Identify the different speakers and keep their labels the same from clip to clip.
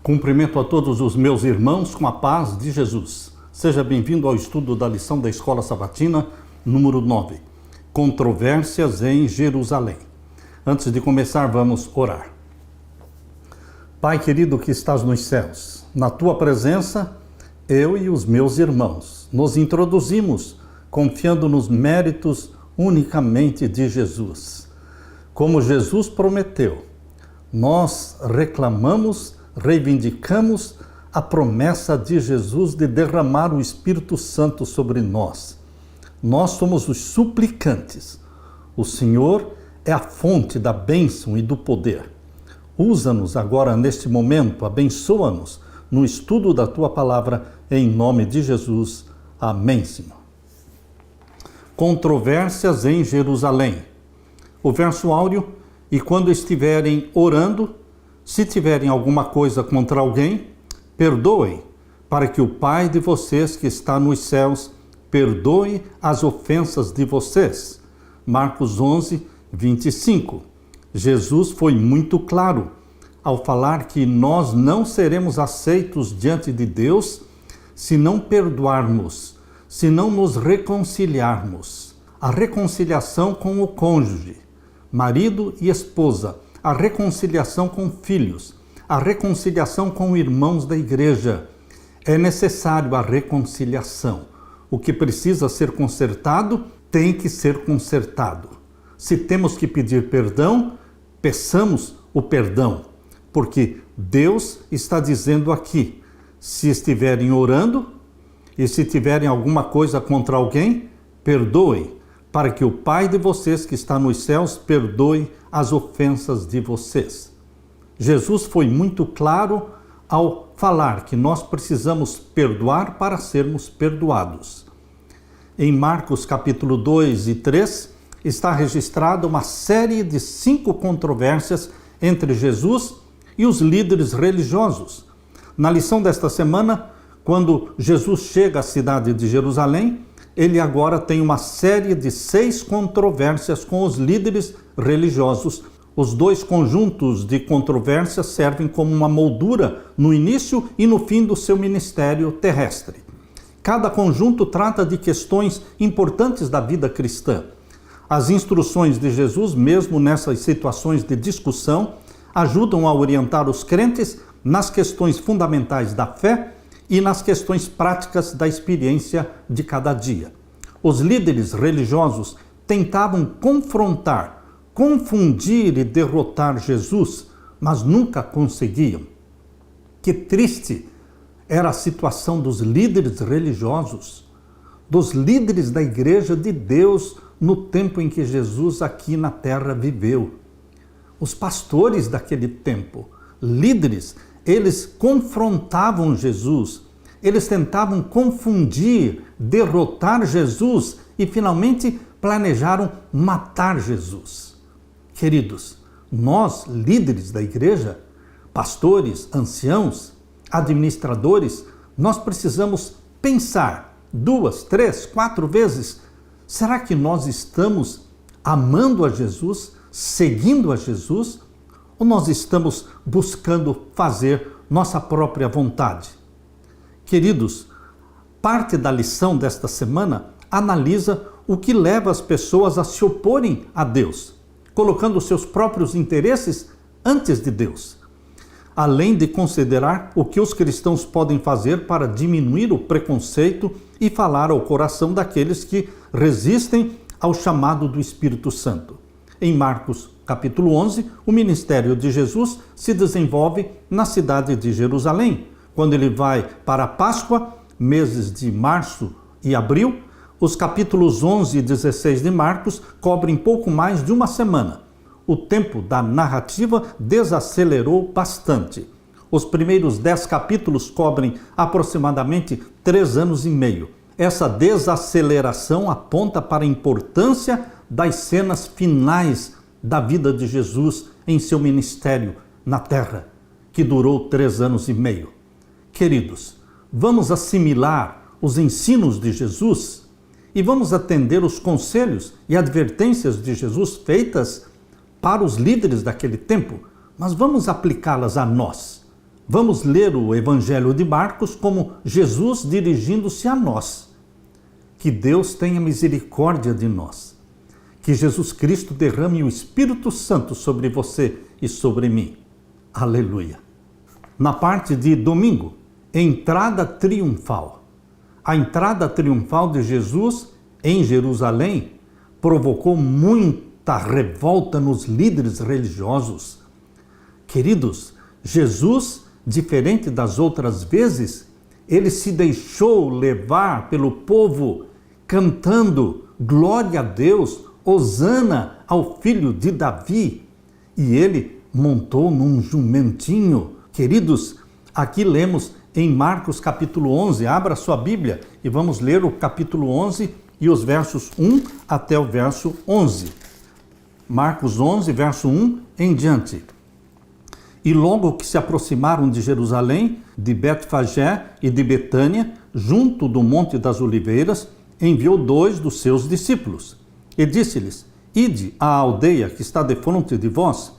Speaker 1: Cumprimento a todos os meus irmãos com a paz de Jesus. Seja bem-vindo ao estudo da lição da Escola Sabatina, número 9. Controvérsias em Jerusalém. Antes de começar, vamos orar. Pai querido que estás nos céus, na tua presença, eu e os meus irmãos nos introduzimos confiando nos méritos unicamente de Jesus. Como Jesus prometeu, nós reclamamos, reivindicamos a promessa de Jesus de derramar o Espírito Santo sobre nós. Nós somos os suplicantes. O Senhor é a fonte da bênção e do poder. Usa-nos agora neste momento, abençoa-nos no estudo da Tua Palavra, em nome de Jesus. Amém, Senhor. Controvérsias em Jerusalém. O verso áureo: e quando estiverem orando, se tiverem alguma coisa contra alguém, perdoem, para que o Pai de vocês que está nos céus perdoe as ofensas de vocês. Marcos 11, 25. Jesus foi muito claro ao falar que nós não seremos aceitos diante de Deus se não perdoarmos, se não nos reconciliarmos. A reconciliação com o cônjuge, marido e esposa, a reconciliação com filhos, a reconciliação com irmãos da igreja. É necessário a reconciliação. O que precisa ser consertado, tem que ser consertado. Se temos que pedir perdão, peçamos o perdão, porque Deus está dizendo aqui, se estiverem orando e se tiverem alguma coisa contra alguém, perdoem, para que o Pai de vocês que está nos céus perdoe as ofensas de vocês. Jesus foi muito claro ao falar que nós precisamos perdoar para sermos perdoados. Em Marcos capítulo 2 e 3 está registrada uma série de 5 controvérsias entre Jesus e os líderes religiosos. Na lição desta semana, quando Jesus chega à cidade de Jerusalém, ele agora tem uma série de 6 controvérsias com os líderes religiosos. Os 2 conjuntos de controvérsias servem como uma moldura no início e no fim do seu ministério terrestre. Cada conjunto trata de questões importantes da vida cristã. As instruções de Jesus, mesmo nessas situações de discussão, ajudam a orientar os crentes nas questões fundamentais da fé e nas questões práticas da experiência de cada dia. Os líderes religiosos tentavam confrontar, confundir e derrotar Jesus, mas nunca conseguiam. Que triste era a situação dos líderes religiosos, dos líderes da Igreja de Deus no tempo em que Jesus aqui na terra viveu. Os pastores daquele tempo, líderes, eles confrontavam Jesus, eles tentavam confundir, derrotar Jesus e finalmente planejaram matar Jesus. Queridos, nós, líderes da igreja, pastores, anciãos, administradores, nós precisamos pensar 2, 3, 4 vezes, será que nós estamos amando a Jesus, seguindo a Jesus, ou nós estamos buscando fazer nossa própria vontade? Queridos, parte da lição desta semana analisa o que leva as pessoas a se oporem a Deus, colocando seus próprios interesses antes de Deus. Além de considerar o que os cristãos podem fazer para diminuir o preconceito e falar ao coração daqueles que resistem ao chamado do Espírito Santo. Em Marcos capítulo 11, o ministério de Jesus se desenvolve na cidade de Jerusalém. Quando ele vai para a Páscoa, meses de março e abril, os capítulos 11 e 16 de Marcos cobrem pouco mais de uma semana. O tempo da narrativa desacelerou bastante. Os primeiros 10 capítulos cobrem aproximadamente 3 anos e meio. Essa desaceleração aponta para a importância das cenas finais da vida de Jesus em seu ministério na terra, que durou 3 anos e meio. Queridos, vamos assimilar os ensinos de Jesus e vamos atender os conselhos e advertências de Jesus feitas para os líderes daquele tempo, mas vamos aplicá-las a nós. Vamos ler o Evangelho de Marcos como Jesus dirigindo-se a nós. Que Deus tenha misericórdia de nós. Que Jesus Cristo derrame o Espírito Santo sobre você e sobre mim. Aleluia. Na parte de domingo, entrada triunfal. A entrada triunfal de Jesus em Jerusalém provocou muita revolta nos líderes religiosos. Queridos, Jesus, diferente das outras vezes, ele se deixou levar pelo povo cantando glória a Deus, hosana ao filho de Davi. E ele montou num jumentinho. Queridos, aqui lemos em Marcos capítulo 11, abra sua Bíblia e vamos ler o capítulo 11 e os versos 1 até o verso 11. Marcos 11, verso 1 em diante. E logo que se aproximaram de Jerusalém, de Betfagé e de Betânia, junto do Monte das Oliveiras, enviou 2 dos seus discípulos. E disse-lhes: Ide à aldeia que está defronte de vós,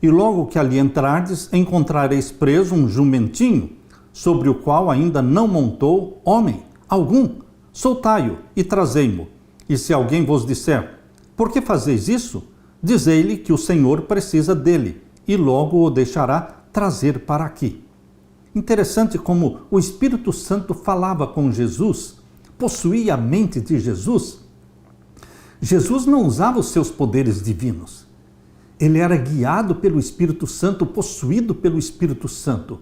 Speaker 1: e logo que ali entrardes, encontrareis preso um jumentinho, sobre o qual ainda não montou homem algum. Soltai-o e trazei-mo. E se alguém vos disser: Por que fazeis isso? Dizei-lhe que o Senhor precisa dele, e logo o deixará trazer para aqui. Interessante como o Espírito Santo falava com Jesus, possuía a mente de Jesus. Jesus não usava os seus poderes divinos. Ele era guiado pelo Espírito Santo, possuído pelo Espírito Santo.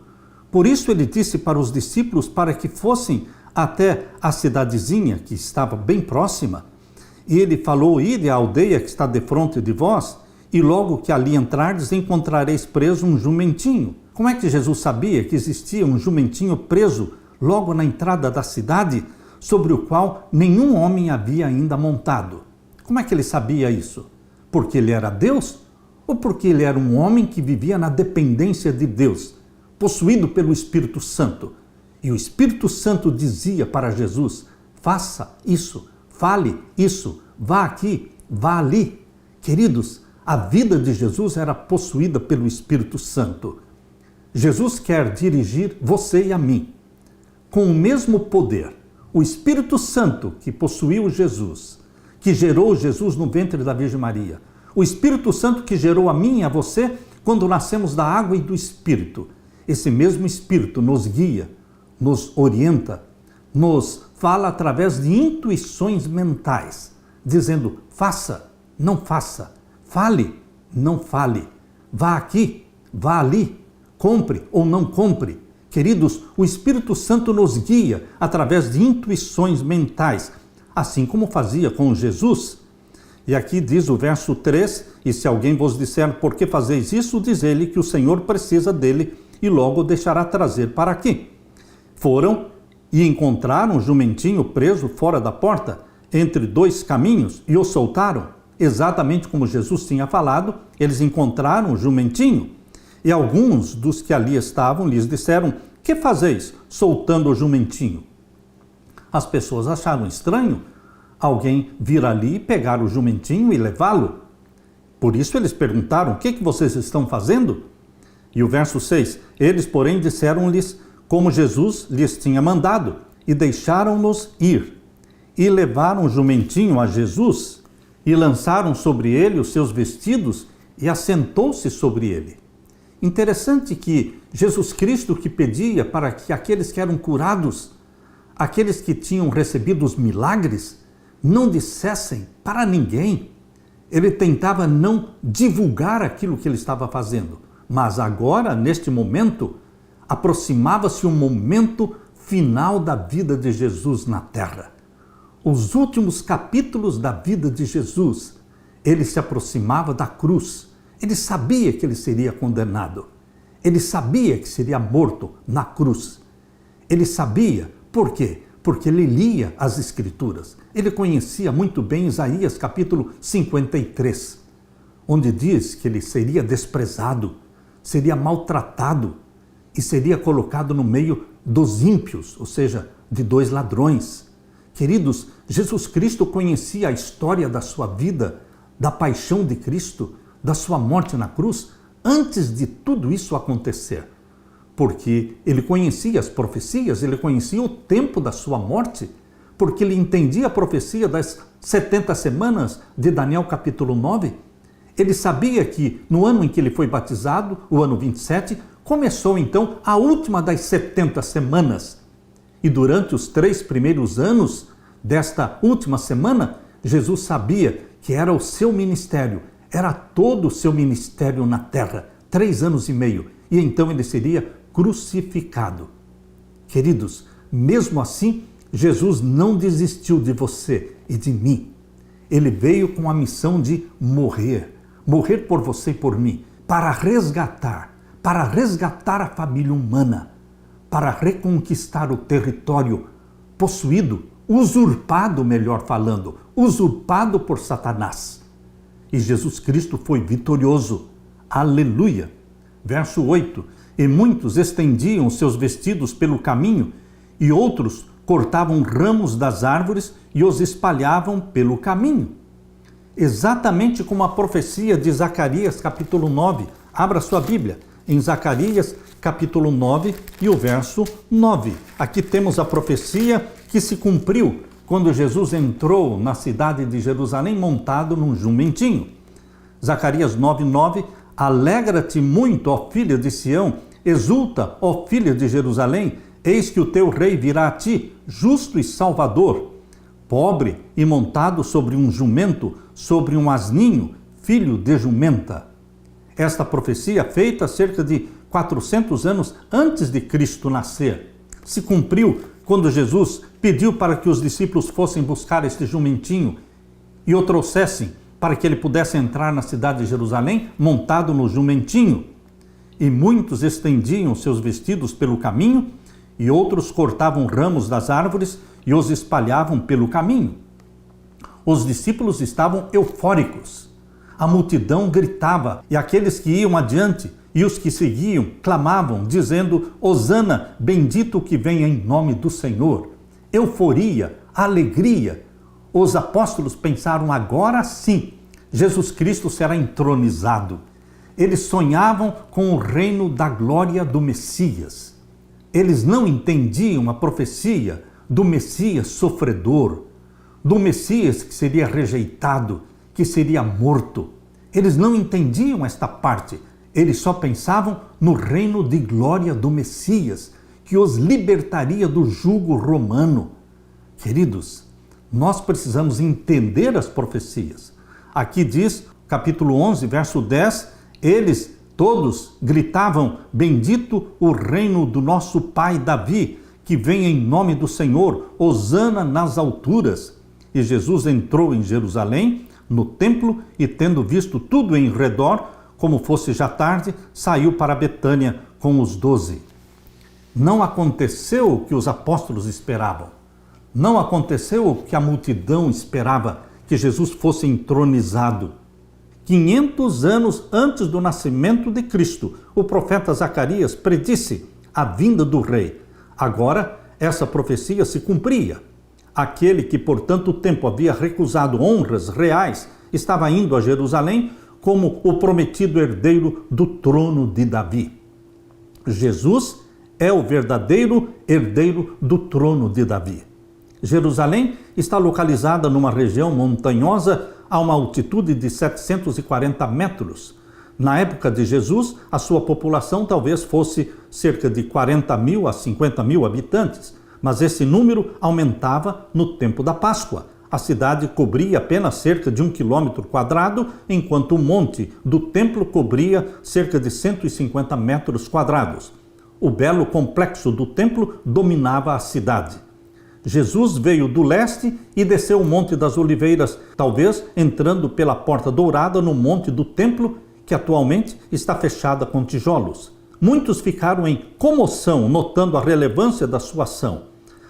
Speaker 1: Por isso ele disse para os discípulos para que fossem até a cidadezinha que estava bem próxima. E ele falou: Ide à aldeia que está defronte de vós, e logo que ali entrardes, encontrareis preso um jumentinho. Como é que Jesus sabia que existia um jumentinho preso logo na entrada da cidade, sobre o qual nenhum homem havia ainda montado? Como é que ele sabia isso? Porque ele era Deus? Ou porque ele era um homem que vivia na dependência de Deus, possuído pelo Espírito Santo? E o Espírito Santo dizia para Jesus: faça isso, fale isso, vá aqui, vá ali. Queridos, a vida de Jesus era possuída pelo Espírito Santo. Jesus quer dirigir você e a mim com o mesmo poder. O Espírito Santo que possuiu Jesus, que gerou Jesus no ventre da Virgem Maria. O Espírito Santo que gerou a mim e a você quando nascemos da água e do Espírito. Esse mesmo Espírito nos guia, nos orienta, nos fala através de intuições mentais, dizendo: faça, não faça, fale, não fale, vá aqui, vá ali, compre ou não compre. Queridos, o Espírito Santo nos guia através de intuições mentais, assim como fazia com Jesus. E aqui diz o verso 3, e se alguém vos disser: por que fazeis isso? Diz-lhe que o Senhor precisa dele e logo o deixará trazer para aqui. Foram e encontraram o jumentinho preso fora da porta, entre 2 caminhos, e o soltaram. Exatamente como Jesus tinha falado, eles encontraram o jumentinho. E alguns dos que ali estavam lhes disseram: que fazeis soltando o jumentinho? As pessoas acharam estranho alguém vir ali, pegar o jumentinho e levá-lo. Por isso eles perguntaram: o que vocês estão fazendo? E o verso 6, eles porém disseram-lhes como Jesus lhes tinha mandado, e deixaram-nos ir. E levaram o jumentinho a Jesus, e lançaram sobre ele os seus vestidos, e assentou-se sobre ele. Interessante que Jesus Cristo, que pedia para que aqueles que eram curados, aqueles que tinham recebido os milagres, não dissessem para ninguém. Ele tentava não divulgar aquilo que ele estava fazendo. Mas agora, neste momento, aproximava-se o momento final da vida de Jesus na terra. Os últimos capítulos da vida de Jesus, ele se aproximava da cruz. Ele sabia que ele seria condenado. Ele sabia que seria morto na cruz. Ele sabia. Por quê? Porque ele lia as Escrituras. Ele conhecia muito bem Isaías capítulo 53, onde diz que ele seria desprezado, seria maltratado e seria colocado no meio dos ímpios, ou seja, de 2 ladrões. Queridos, Jesus Cristo conhecia a história da sua vida, da paixão de Cristo, da sua morte na cruz, antes de tudo isso acontecer. porque ele conhecia as profecias, ele conhecia o tempo da sua morte, porque ele entendia a profecia das 70 semanas de Daniel capítulo 9. Ele sabia que no ano em que ele foi batizado, o ano 27, começou então a última das 70 semanas. E durante os 3 primeiros anos desta última semana, Jesus sabia que era o seu ministério, era todo o seu ministério na terra, 3 anos e meio, e então ele seria crucificado. Queridos, mesmo assim, Jesus não desistiu de você e de mim. Ele veio com a missão de morrer por você e por mim, para resgatar a família humana, para reconquistar o território possuído, usurpado, melhor falando, usurpado por Satanás. E Jesus Cristo foi vitorioso. Aleluia! Verso 8: E muitos estendiam seus vestidos pelo caminho, e outros cortavam ramos das árvores e os espalhavam pelo caminho. Exatamente como a profecia de Zacarias, capítulo 9. Abra sua Bíblia em Zacarias, capítulo 9 e o verso 9. Aqui temos a profecia que se cumpriu quando Jesus entrou na cidade de Jerusalém montado num jumentinho. Zacarias 9:9: Alegra-te muito, ó filha de Sião, exulta, ó filha de Jerusalém, eis que o teu rei virá a ti, justo e salvador, pobre e montado sobre um jumento, sobre um asninho, filho de jumenta. Esta profecia, feita cerca de 400 anos antes de Cristo nascer, se cumpriu quando Jesus pediu para que os discípulos fossem buscar este jumentinho e o trouxessem para que ele pudesse entrar na cidade de Jerusalém montado no jumentinho. E muitos estendiam seus vestidos pelo caminho e outros cortavam ramos das árvores e os espalhavam pelo caminho. Os discípulos estavam eufóricos. A multidão gritava e aqueles que iam adiante e os que seguiam clamavam, dizendo: Hosana, bendito o que vem em nome do Senhor. Euforia, alegria. Os apóstolos pensaram: agora sim, Jesus Cristo será entronizado. Eles sonhavam com o reino da glória do Messias. Eles não entendiam a profecia do Messias sofredor, do Messias que seria rejeitado, que seria morto. Eles não entendiam esta parte. Eles só pensavam no reino de glória do Messias, que os libertaria do jugo romano. Queridos, nós precisamos entender as profecias. Aqui diz, capítulo 11, verso 10, eles todos gritavam: bendito o reino do nosso pai Davi, que vem em nome do Senhor, hosana nas alturas. E Jesus entrou em Jerusalém, no templo, e tendo visto tudo em redor, como fosse já tarde, saiu para Betânia com os 12. Não aconteceu o que os apóstolos esperavam. Não aconteceu o que a multidão esperava, que Jesus fosse entronizado. 500 anos antes do nascimento de Cristo, o profeta Zacarias predisse a vinda do rei. Agora, essa profecia se cumpria. Aquele que por tanto tempo havia recusado honras reais estava indo a Jerusalém como o prometido herdeiro do trono de Davi. Jesus é o verdadeiro herdeiro do trono de Davi. Jerusalém está localizada numa região montanhosa a uma altitude de 740 metros. Na época de Jesus, a sua população talvez fosse cerca de 40 mil a 50 mil habitantes, mas esse número aumentava no tempo da Páscoa. A cidade cobria apenas cerca de 1 quilômetro quadrado, enquanto o monte do templo cobria cerca de 150 metros quadrados. O belo complexo do templo dominava a cidade. Jesus veio do leste e desceu o Monte das Oliveiras, talvez entrando pela Porta Dourada no monte do templo, que atualmente está fechada com tijolos. Muitos ficaram em comoção, notando a relevância da sua ação.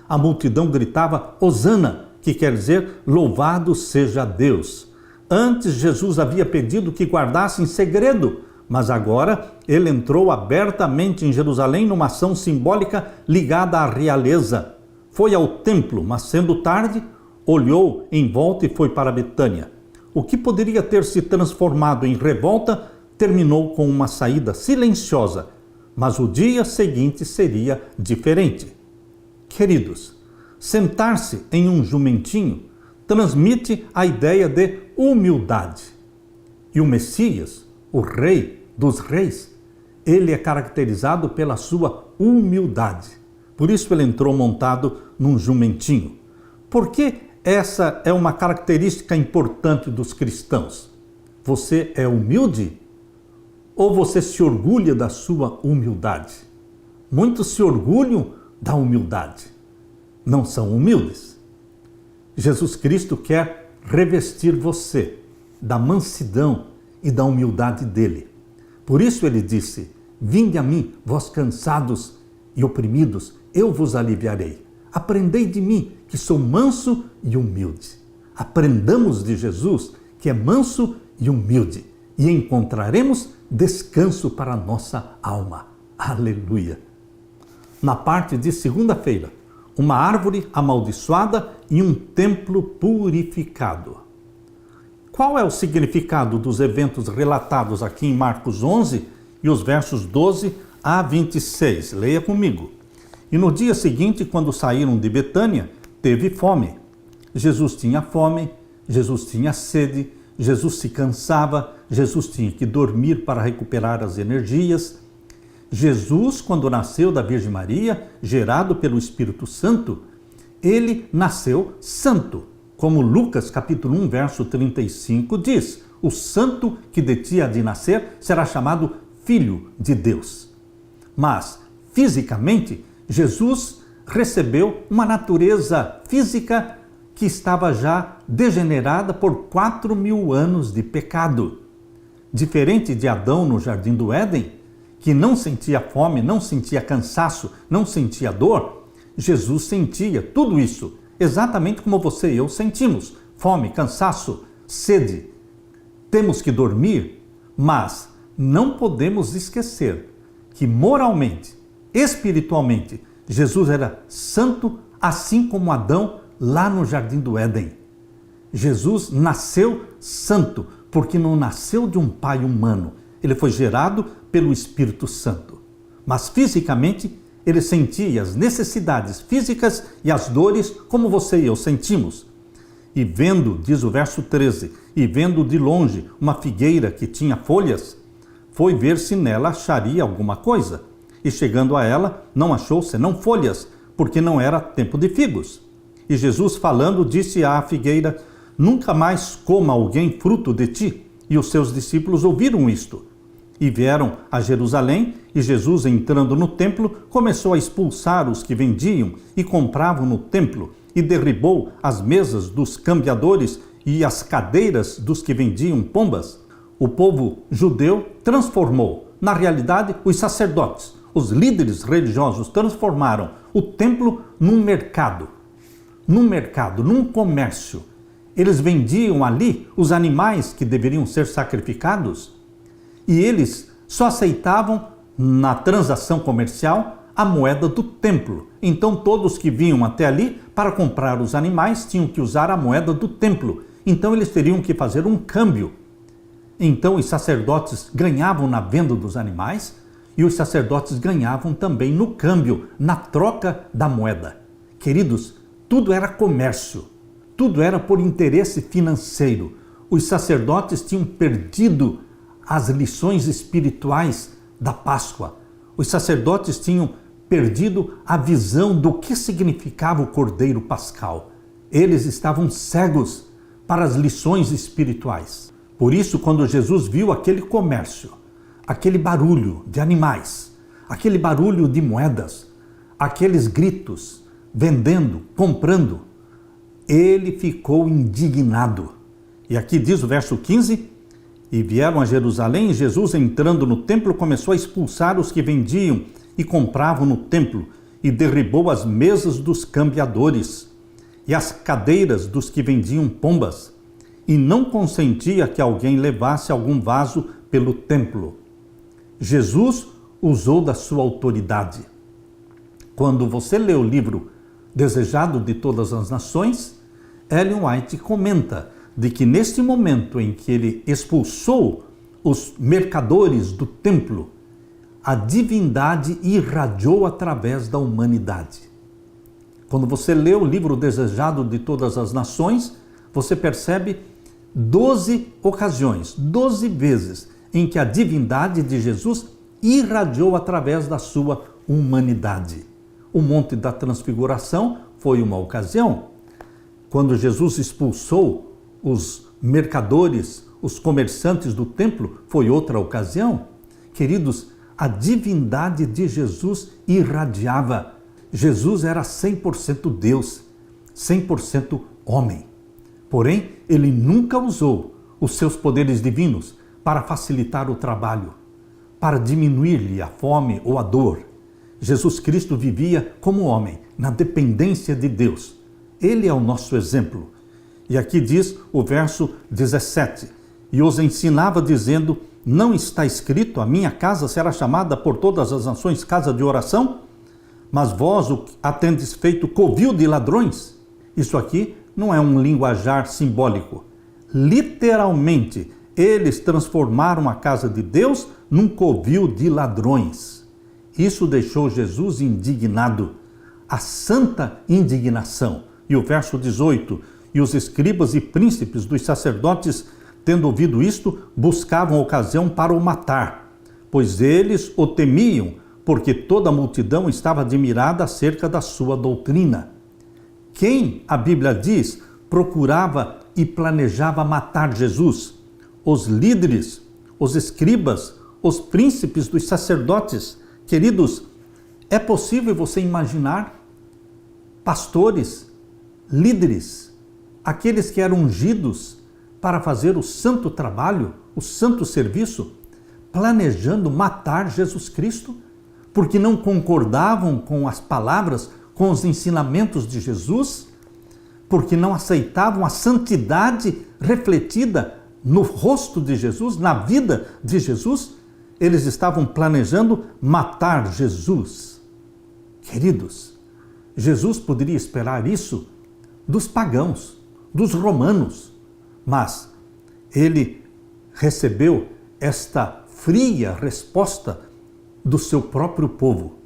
Speaker 1: A multidão gritava Hosana, que quer dizer louvado seja Deus. Antes Jesus havia pedido que guardassem segredo, mas agora ele entrou abertamente em Jerusalém numa ação simbólica ligada à realeza. Foi ao templo, mas sendo tarde, olhou em volta e foi para Betânia. O que poderia ter se transformado em revolta terminou com uma saída silenciosa, mas o dia seguinte seria diferente. Queridos, sentar-se em um jumentinho transmite a ideia de humildade. E o Messias, o Rei dos Reis, ele é caracterizado pela sua humildade. Por isso ele entrou montado num jumentinho. Por que essa é uma característica importante dos cristãos? Você é humilde? Ou você se orgulha da sua humildade? Muitos se orgulham da humildade. Não são humildes. Jesus Cristo quer revestir você da mansidão e da humildade dele. Por isso ele disse: vinde a mim, vós cansados e oprimidos, eu vos aliviarei. Aprendei de mim, que sou manso e humilde. Aprendamos de Jesus, que é manso e humilde, e encontraremos descanso para a nossa alma. Aleluia! Na parte de segunda-feira, uma árvore amaldiçoada e um templo purificado. Qual é o significado dos eventos relatados aqui em Marcos 11 e os versos 12 a 26? Leia comigo. E no dia seguinte, quando saíram de Betânia, teve fome. Jesus tinha fome, Jesus tinha sede, Jesus se cansava, Jesus tinha que dormir para recuperar as energias. Jesus, quando nasceu da Virgem Maria, gerado pelo Espírito Santo, ele nasceu santo. Como Lucas capítulo 1, verso 35 diz: o santo que de ti há de nascer será chamado Filho de Deus. Mas, fisicamente, Jesus recebeu uma natureza física que estava já degenerada por 4.000 anos de pecado. Diferente de Adão no Jardim do Éden, que não sentia fome, não sentia cansaço, não sentia dor, Jesus sentia tudo isso, exatamente como você e eu sentimos: fome, cansaço, sede. Temos que dormir, mas não podemos esquecer que moralmente, espiritualmente, Jesus era santo, assim como Adão lá no Jardim do Éden. Jesus nasceu santo, porque não nasceu de um pai humano. Ele foi gerado pelo Espírito Santo. Mas fisicamente, ele sentia as necessidades físicas e as dores como você e eu sentimos. E vendo, diz o verso 13, e vendo de longe uma figueira que tinha folhas, foi ver se nela acharia alguma coisa. E chegando a ela, não achou senão folhas, porque não era tempo de figos. E Jesus falando, disse à figueira: nunca mais coma alguém fruto de ti. E os seus discípulos ouviram isto. E vieram a Jerusalém, e Jesus, entrando no templo, começou a expulsar os que vendiam e compravam no templo, e derribou as mesas dos cambiadores e as cadeiras dos que vendiam pombas. O povo judeu transformou, na realidade, os sacerdotes. Os líderes religiosos transformaram o templo num mercado, num comércio. Eles vendiam ali os animais que deveriam ser sacrificados e eles só aceitavam na transação comercial a moeda do templo. Então todos que vinham até ali para comprar os animais tinham que usar a moeda do templo. Então eles teriam que fazer um câmbio. Então os sacerdotes ganhavam na venda dos animais e os sacerdotes ganhavam também no câmbio, na troca da moeda. Queridos, tudo era comércio, tudo era por interesse financeiro. Os sacerdotes tinham perdido as lições espirituais da Páscoa. Os sacerdotes tinham perdido a visão do que significava o Cordeiro Pascal. Eles estavam cegos para as lições espirituais. Por isso, quando Jesus viu aquele comércio, aquele barulho de animais, aquele barulho de moedas, aqueles gritos, vendendo, comprando, ele ficou indignado. E aqui diz o verso 15, e vieram a Jerusalém, e Jesus, entrando no templo, começou a expulsar os que vendiam e compravam no templo, e derribou as mesas dos cambiadores e as cadeiras dos que vendiam pombas, e não consentia que alguém levasse algum vaso pelo templo. Jesus usou da sua autoridade. Quando você lê o livro Desejado de Todas as Nações, Ellen White comenta de que neste momento em que ele expulsou os mercadores do templo, a divindade irradiou através da humanidade. Quando você lê o livro Desejado de Todas as Nações, você percebe 12 ocasiões, 12 vezes em que a divindade de Jesus irradiou através da sua humanidade. O Monte da Transfiguração foi uma ocasião. Quando Jesus expulsou os mercadores, os comerciantes do templo, foi outra ocasião. Queridos, a divindade de Jesus irradiava. Jesus era 100% Deus, 100% homem. Porém, ele nunca usou os seus poderes divinos para facilitar o trabalho, para diminuir-lhe a fome ou a dor. Jesus Cristo vivia como homem, na dependência de Deus. Ele é o nosso exemplo. E aqui diz o verso 17, e os ensinava dizendo, não está escrito, a minha casa será chamada por todas as nações casa de oração? Mas vós a tendes feito covil de ladrões? Isso aqui não é um linguajar simbólico. Literalmente, eles transformaram a casa de Deus num covil de ladrões. Isso deixou Jesus indignado, a santa indignação. E o verso 18, e os escribas e príncipes dos sacerdotes, tendo ouvido isto, buscavam ocasião para o matar, pois eles o temiam, porque toda a multidão estava admirada acerca da sua doutrina. Quem, a Bíblia diz, procurava e planejava matar Jesus? Os líderes, os escribas, os príncipes dos sacerdotes. Queridos, é possível você imaginar pastores, líderes, aqueles que eram ungidos para fazer o santo trabalho, o santo serviço, planejando matar Jesus Cristo, porque não concordavam com as palavras, com os ensinamentos de Jesus, porque não aceitavam a santidade refletida no rosto de Jesus, na vida de Jesus, eles estavam planejando matar Jesus. Queridos, Jesus poderia esperar isso dos pagãos, dos romanos, mas ele recebeu esta fria resposta do seu próprio povo.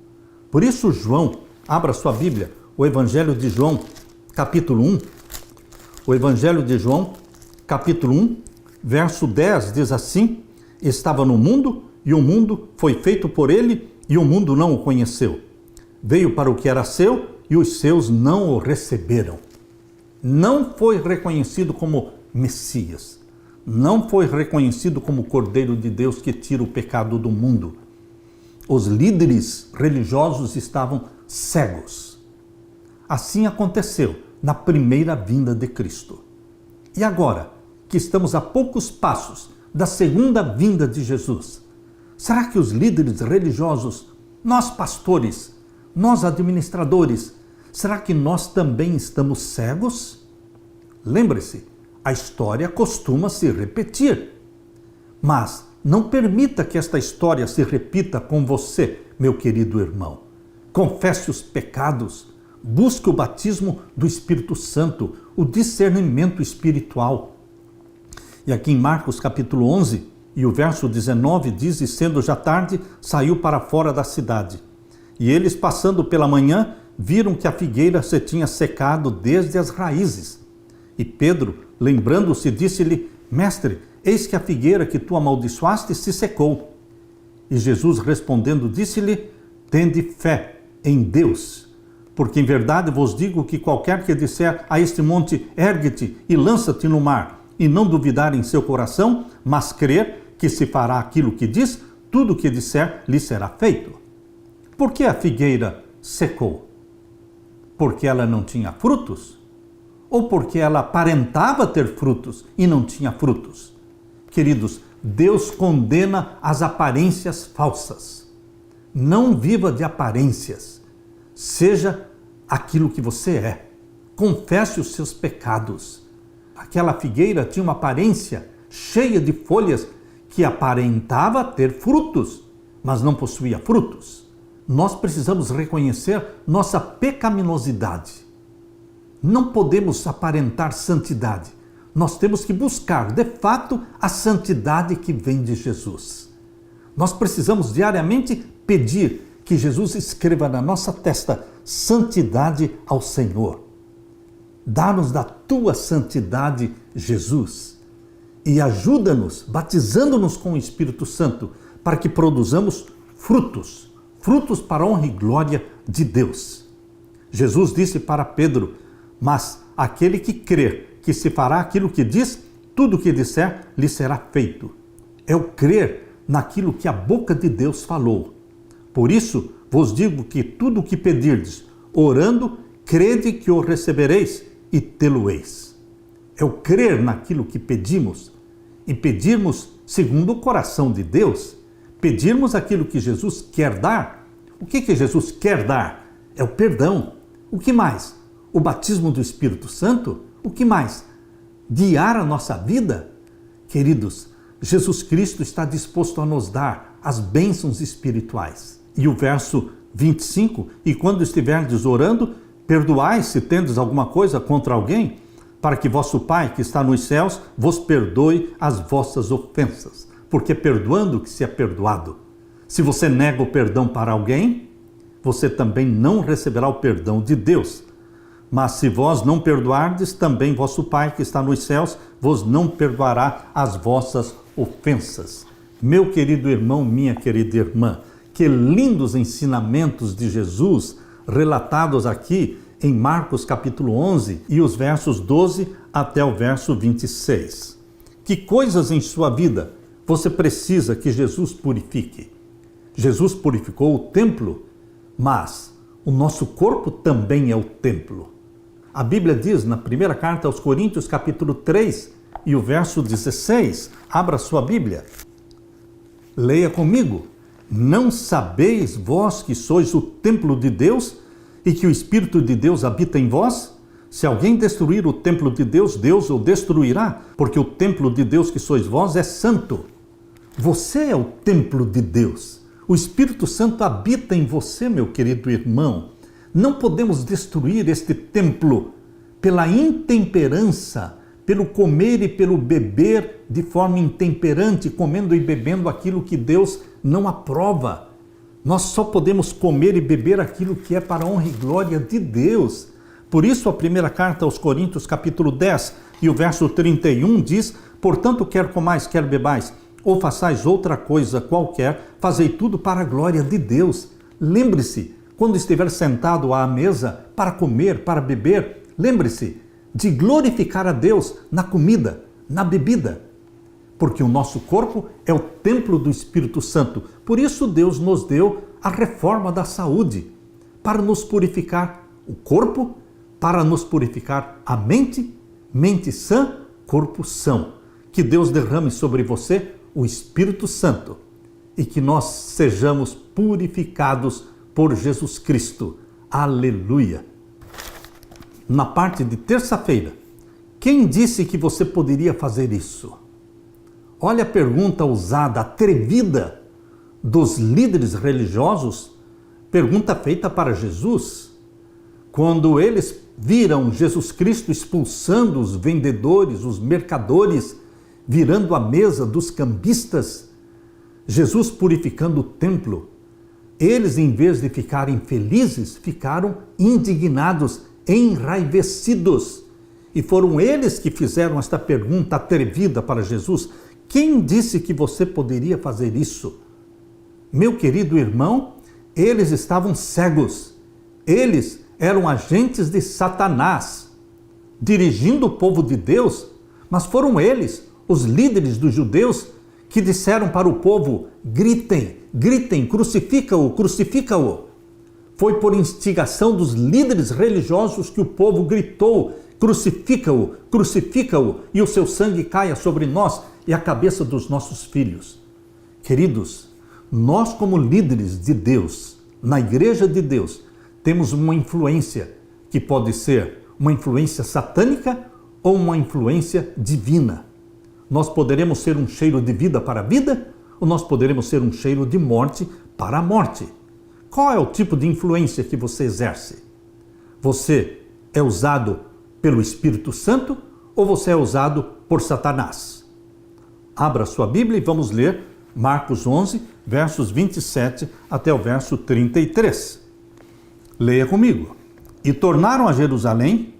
Speaker 1: Por isso João, abra sua Bíblia, o Evangelho de João, capítulo 1. O Evangelho de João, capítulo 1, verso 10, diz assim, estava no mundo, e o mundo foi feito por ele, e o mundo não o conheceu. Veio para o que era seu, e os seus não o receberam. Não foi reconhecido como Messias. Não foi reconhecido como Cordeiro de Deus que tira o pecado do mundo. Os líderes religiosos estavam cegos. Assim aconteceu na primeira vinda de Cristo. E agora, que estamos a poucos passos da segunda vinda de Jesus, será que os líderes religiosos, nós pastores, nós administradores, será que nós também estamos cegos? Lembre-se, a história costuma se repetir. Mas não permita que esta história se repita com você, meu querido irmão. Confesse os pecados, busque o batismo do Espírito Santo, o discernimento espiritual. E aqui em Marcos capítulo 11, e o verso 19 diz, e sendo já tarde, saiu para fora da cidade. E eles, passando pela manhã, viram que a figueira se tinha secado desde as raízes. E Pedro, lembrando-se, disse-lhe, mestre, eis que a figueira que tu amaldiçoaste se secou. E Jesus respondendo disse-lhe, tende fé em Deus, porque em verdade vos digo que qualquer que disser a este monte, ergue-te e lança-te no mar, e não duvidar em seu coração, mas crer que se fará aquilo que diz, tudo o que disser lhe será feito. Por que a figueira secou? Porque ela não tinha frutos? Ou porque ela aparentava ter frutos e não tinha frutos? Queridos, Deus condena as aparências falsas. Não viva de aparências. Seja aquilo que você é. Confesse os seus pecados. Aquela figueira tinha uma aparência cheia de folhas que aparentava ter frutos, mas não possuía frutos. Nós precisamos reconhecer nossa pecaminosidade. Não podemos aparentar santidade. Nós temos que buscar, de fato, a santidade que vem de Jesus. Nós precisamos diariamente pedir que Jesus escreva na nossa testa santidade ao Senhor. Dá-nos da tua santidade, Jesus, e ajuda-nos, batizando-nos com o Espírito Santo, para que produzamos frutos para a honra e glória de Deus. Jesus disse para Pedro: mas aquele que crer que se fará aquilo que diz, tudo o que disser lhe será feito. É o crer naquilo que a boca de Deus falou. Por isso vos digo que tudo o que pedirdes, orando, crede que o recebereis e tê-lo-eis. É o crer naquilo que pedimos e pedirmos segundo o coração de Deus, pedirmos aquilo que Jesus quer dar. O que Jesus quer dar? É o perdão. O que mais? O batismo do Espírito Santo? O que mais? Guiar a nossa vida? Queridos, Jesus Cristo está disposto a nos dar as bênçãos espirituais. E o verso 25, e quando estiverdes orando, perdoai se tendes alguma coisa contra alguém, para que vosso Pai que está nos céus vos perdoe as vossas ofensas. Porque perdoando que se é perdoado. Se você nega o perdão para alguém, você também não receberá o perdão de Deus. Mas se vós não perdoardes, também vosso Pai que está nos céus vos não perdoará as vossas ofensas. Meu querido irmão, minha querida irmã, que lindos ensinamentos de Jesus relatados aqui em Marcos capítulo 11 e os versos 12 até o verso 26. Que coisas em sua vida você precisa que Jesus purifique? Jesus purificou o templo, mas o nosso corpo também é o templo. A Bíblia diz na primeira carta aos Coríntios, capítulo 3 e o verso 16, abra sua Bíblia, leia comigo. Não sabeis vós que sois o templo de Deus e que o Espírito de Deus habita em vós? Se alguém destruir o templo de Deus, Deus o destruirá, porque o templo de Deus que sois vós é santo. Você é o templo de Deus. O Espírito Santo habita em você, meu querido irmão. Não podemos destruir este templo pela intemperança, pelo comer e pelo beber de forma intemperante, comendo e bebendo aquilo que Deus não aprova. Nós só podemos comer e beber aquilo que é para a honra e glória de Deus. Por isso a primeira carta aos Coríntios, capítulo 10 e o verso 31 diz: portanto, quer comais, quer bebais, ou façais outra coisa qualquer, fazei tudo para a glória de Deus. Lembre-se, quando estiver sentado à mesa para comer, para beber, lembre-se de glorificar a Deus na comida, na bebida. Porque o nosso corpo é o templo do Espírito Santo. Por isso Deus nos deu a reforma da saúde, para nos purificar o corpo, para nos purificar a mente, mente sã, corpo são. Que Deus derrame sobre você o Espírito Santo e que nós sejamos purificados por Jesus Cristo. Aleluia! Na parte de terça-feira, quem disse que você poderia fazer isso? Olha a pergunta ousada, atrevida dos líderes religiosos, pergunta feita para Jesus. Quando eles viram Jesus Cristo expulsando os vendedores, os mercadores, virando a mesa dos cambistas, Jesus purificando o templo, eles, em vez de ficarem felizes, ficaram indignados, enraivecidos. E foram eles que fizeram esta pergunta atrevida para Jesus: quem disse que você poderia fazer isso? Meu querido irmão, eles estavam cegos. Eles eram agentes de Satanás, dirigindo o povo de Deus, mas foram eles, os líderes dos judeus, que disseram para o povo: gritem, gritem, crucifica-o, crucifica-o. Foi por instigação dos líderes religiosos que o povo gritou: crucifica-o, crucifica-o, e o seu sangue caia sobre nós e a cabeça dos nossos filhos. Queridos, nós como líderes de Deus, na igreja de Deus, temos uma influência que pode ser uma influência satânica ou uma influência divina. Nós poderemos ser um cheiro de vida para a vida ou nós poderemos ser um cheiro de morte para a morte. Qual é o tipo de influência que você exerce? Você é usado pelo Espírito Santo ou você é usado por Satanás? Abra sua Bíblia e vamos ler Marcos 11, versos 27 até o verso 33. Leia comigo. E tornaram a Jerusalém,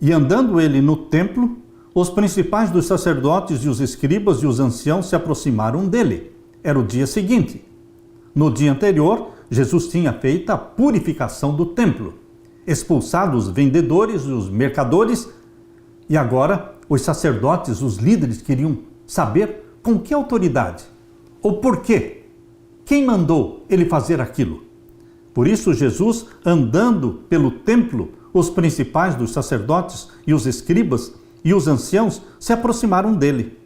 Speaker 1: e andando ele no templo, os principais dos sacerdotes e os escribas e os anciãos se aproximaram dele. Era o dia seguinte. No dia anterior, Jesus tinha feito a purificação do templo, expulsado os vendedores e os mercadores, e agora os sacerdotes, os líderes, queriam saber com que autoridade ou por quê. Quem mandou ele fazer aquilo? Por isso, Jesus, andando pelo templo, os principais dos sacerdotes e os escribas e os anciãos se aproximaram dele,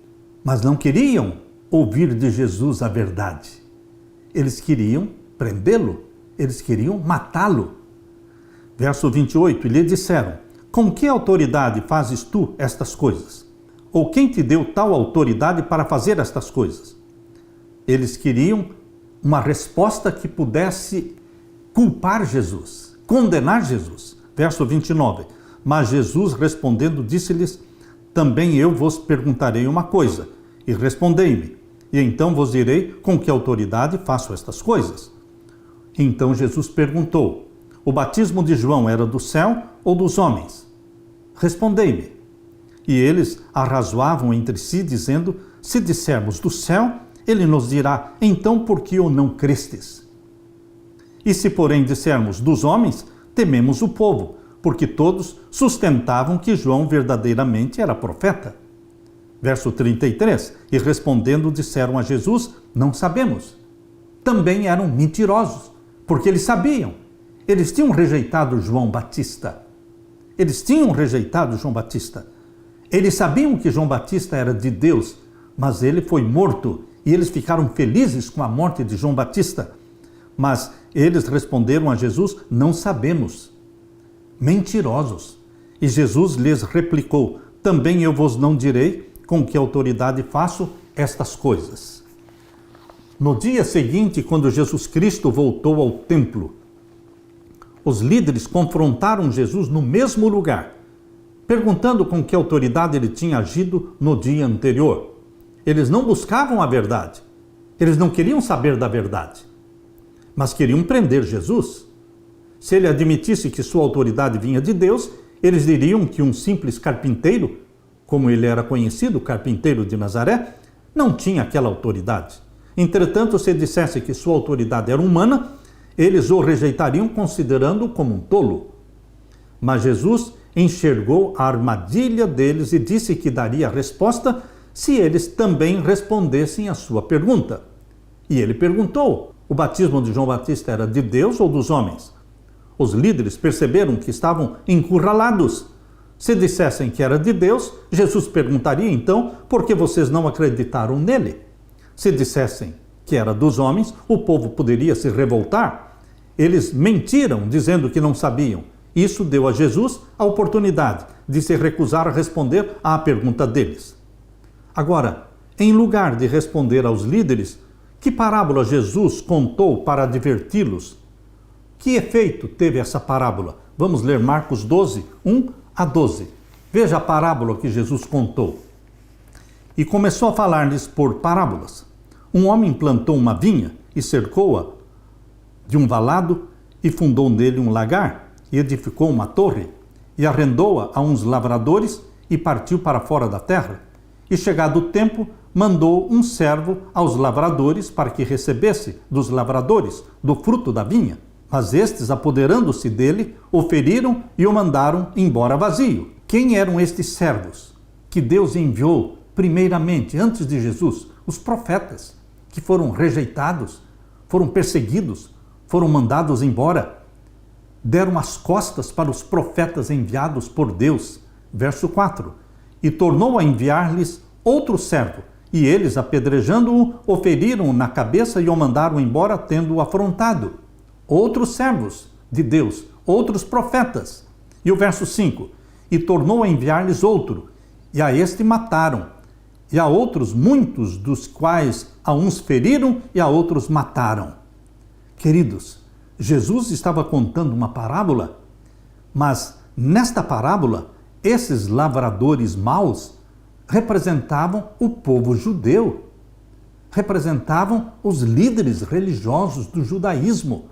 Speaker 1: mas não queriam ouvir de Jesus a verdade. Eles queriam prendê-lo, eles queriam matá-lo. Verso 28, e lhe disseram: com que autoridade fazes tu estas coisas? Ou quem te deu tal autoridade para fazer estas coisas? Eles queriam uma resposta que pudesse culpar Jesus, condenar Jesus. Verso 29, mas Jesus respondendo disse-lhes: também eu vos perguntarei uma coisa, e respondei-me, e então vos direi com que autoridade faço estas coisas. Então Jesus perguntou: o batismo de João era do céu ou dos homens? Respondei-me. E eles arrazoavam entre si, dizendo: se dissermos do céu, ele nos dirá: então por que o não crestes? E se porém dissermos dos homens, tememos o povo, porque todos sustentavam que João verdadeiramente era profeta. Verso 33, e respondendo disseram a Jesus: não sabemos. Também eram mentirosos, porque eles sabiam. Eles tinham rejeitado João Batista. Eles tinham rejeitado João Batista. Eles sabiam que João Batista era de Deus, mas ele foi morto e eles ficaram felizes com a morte de João Batista. Mas eles responderam a Jesus: não sabemos. Mentirosos. E Jesus lhes replicou: também eu vos não direi com que autoridade faço estas coisas. No dia seguinte, quando Jesus Cristo voltou ao templo, os líderes confrontaram Jesus no mesmo lugar, perguntando com que autoridade ele tinha agido no dia anterior. Eles não buscavam a verdade, eles não queriam saber da verdade, mas queriam prender Jesus. Se ele admitisse que sua autoridade vinha de Deus, eles diriam que um simples carpinteiro, como ele era conhecido, carpinteiro de Nazaré, não tinha aquela autoridade. Entretanto, se dissesse que sua autoridade era humana, eles o rejeitariam considerando-o como um tolo. Mas Jesus enxergou a armadilha deles e disse que daria a resposta se eles também respondessem à sua pergunta. E ele perguntou: o batismo de João Batista era de Deus ou dos homens? Os líderes perceberam que estavam encurralados. Se dissessem que era de Deus, Jesus perguntaria então por que vocês não acreditaram nele. Se dissessem que era dos homens, o povo poderia se revoltar. Eles mentiram dizendo que não sabiam. Isso deu a Jesus a oportunidade de se recusar a responder à pergunta deles. Agora, em lugar de responder aos líderes, que parábola Jesus contou para adverti-los? Que efeito teve essa parábola? Vamos ler Marcos 12, 1 a 12. Veja a parábola que Jesus contou. E começou a falar-lhes por parábolas. Um homem plantou uma vinha e cercou-a de um valado e fundou nele um lagar e edificou uma torre e arrendou-a a uns lavradores e partiu para fora da terra. E chegado o tempo, mandou um servo aos lavradores para que recebesse dos lavradores do fruto da vinha. Mas estes, apoderando-se dele, o feriram e o mandaram embora vazio. Quem eram estes servos que Deus enviou primeiramente, antes de Jesus? Os profetas, que foram rejeitados, foram perseguidos, foram mandados embora. Deram as costas para os profetas enviados por Deus. Verso 4. E tornou a enviar-lhes outro servo, e eles, apedrejando-o, o feriram na cabeça e o mandaram embora, tendo-o afrontado. Outros servos de Deus, outros profetas. E o verso 5. E tornou a enviar-lhes outro, e a este mataram. E a outros muitos, dos quais a uns feriram e a outros mataram. Queridos, Jesus estava contando uma parábola, mas nesta parábola, esses lavradores maus representavam o povo judeu. representavam os líderes religiosos do judaísmo.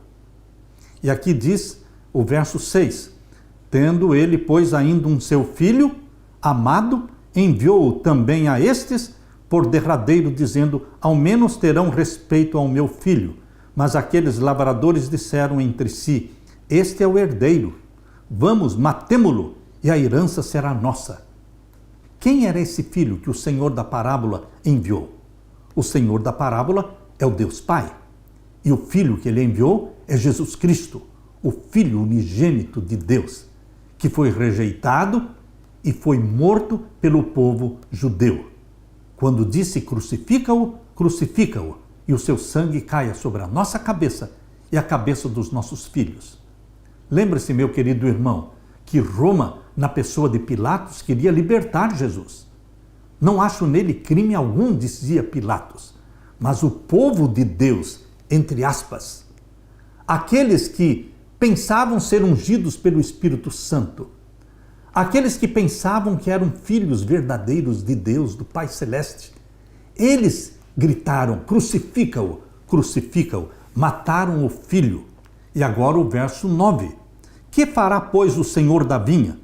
Speaker 1: E aqui diz o verso 6, tendo ele, pois, ainda um seu filho amado, enviou-o também a estes por derradeiro, dizendo, ao menos terão respeito ao meu filho. Mas aqueles lavradores disseram entre si, este é o herdeiro, vamos, matemo-lo, e a herança será nossa. Quem era esse filho que o Senhor da parábola enviou? O Senhor da parábola é o Deus Pai. E o filho que ele enviou é Jesus Cristo, o Filho unigênito de Deus, que foi rejeitado e foi morto pelo povo judeu. Quando disse crucifica-o, crucifica-o, e o seu sangue caia sobre a nossa cabeça e a cabeça dos nossos filhos. Lembre-se, meu querido irmão, que Roma, na pessoa de Pilatos, queria libertar Jesus. Não acho nele crime algum, dizia Pilatos, mas o povo de Deus, entre aspas, aqueles que pensavam ser ungidos pelo Espírito Santo, aqueles que pensavam que eram filhos verdadeiros de Deus, do Pai Celeste, eles gritaram, crucifica-o, crucifica-o, mataram o filho. E agora o verso 9. Que fará, pois, o Senhor da vinha?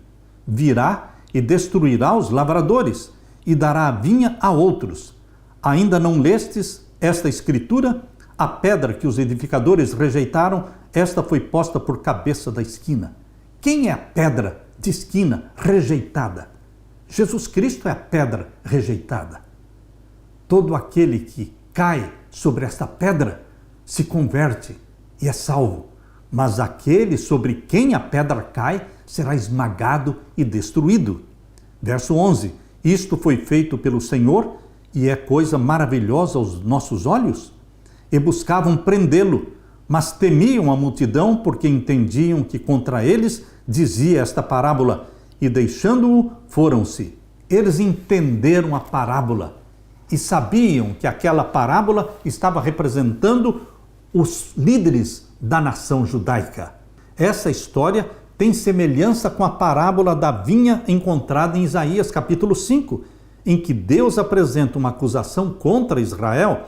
Speaker 1: Virá e destruirá os lavradores e dará a vinha a outros. Ainda não lestes esta escritura? A pedra que os edificadores rejeitaram, esta foi posta por cabeça da esquina. Quem é a pedra de esquina rejeitada? Jesus Cristo é a pedra rejeitada. Todo aquele que cai sobre esta pedra se converte e é salvo. Mas aquele sobre quem a pedra cai será esmagado e destruído. Verso 11. Isto foi feito pelo Senhor e é coisa maravilhosa aos nossos olhos? E buscavam prendê-lo, mas temiam a multidão porque entendiam que contra eles dizia esta parábola e deixando-o foram-se. Eles entenderam a parábola e sabiam que aquela parábola estava representando os líderes da nação judaica. Essa história tem semelhança com a parábola da vinha encontrada em Isaías capítulo 5, em que Deus apresenta uma acusação contra Israel.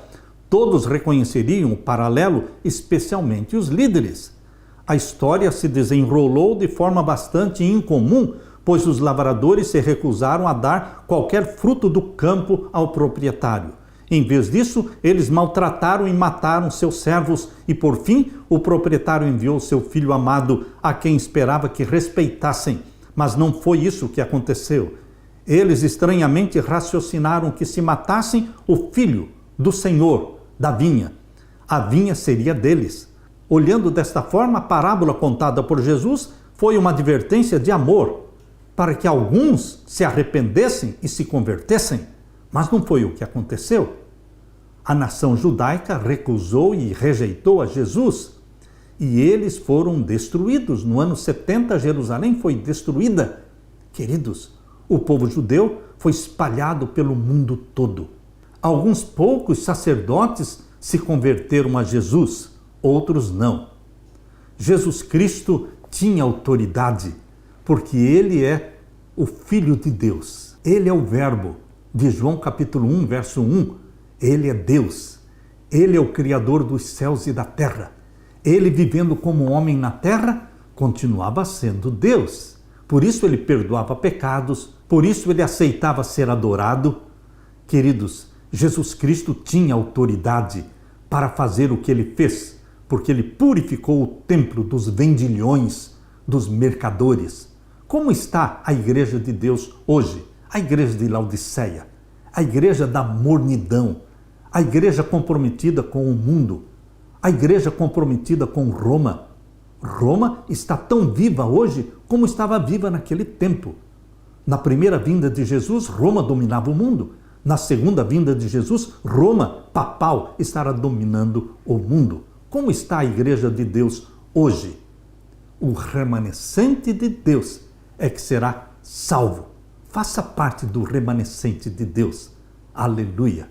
Speaker 1: Todos reconheceriam o paralelo, especialmente os líderes. A história se desenrolou de forma bastante incomum, pois os lavradores se recusaram a dar qualquer fruto do campo ao proprietário. Em vez disso, eles maltrataram e mataram seus servos e, por fim, o proprietário enviou seu filho amado, a quem esperava que respeitassem. Mas não foi isso que aconteceu. Eles estranhamente raciocinaram que se matassem o filho do Senhor da vinha, a vinha seria deles. Olhando desta forma, a parábola contada por Jesus foi uma advertência de amor, para que alguns se arrependessem e se convertessem. Mas não foi o que aconteceu. A nação judaica recusou e rejeitou a Jesus, e eles foram destruídos. No ano 70, Jerusalém foi destruída. Queridos, o povo judeu foi espalhado pelo mundo todo. Alguns poucos sacerdotes se converteram a Jesus, outros não. Jesus Cristo tinha autoridade, porque ele é o Filho de Deus. Ele é o Verbo. De João capítulo 1, verso 1, ele é Deus. Ele é o Criador dos céus e da terra. Ele, vivendo como homem na terra, continuava sendo Deus. Por isso ele perdoava pecados, por isso ele aceitava ser adorado. Queridos, Jesus Cristo tinha autoridade para fazer o que ele fez, porque ele purificou o templo dos vendilhões, dos mercadores. Como está a igreja de Deus hoje? A igreja de Laodiceia, a igreja da mornidão, a igreja comprometida com o mundo, a igreja comprometida com Roma. Roma está tão viva hoje como estava viva naquele tempo. Na primeira vinda de Jesus, Roma dominava o mundo. Na segunda vinda de Jesus, Roma papal estará dominando o mundo. Como está a igreja de Deus hoje? O remanescente de Deus é que será salvo. Faça parte do remanescente de Deus. Aleluia!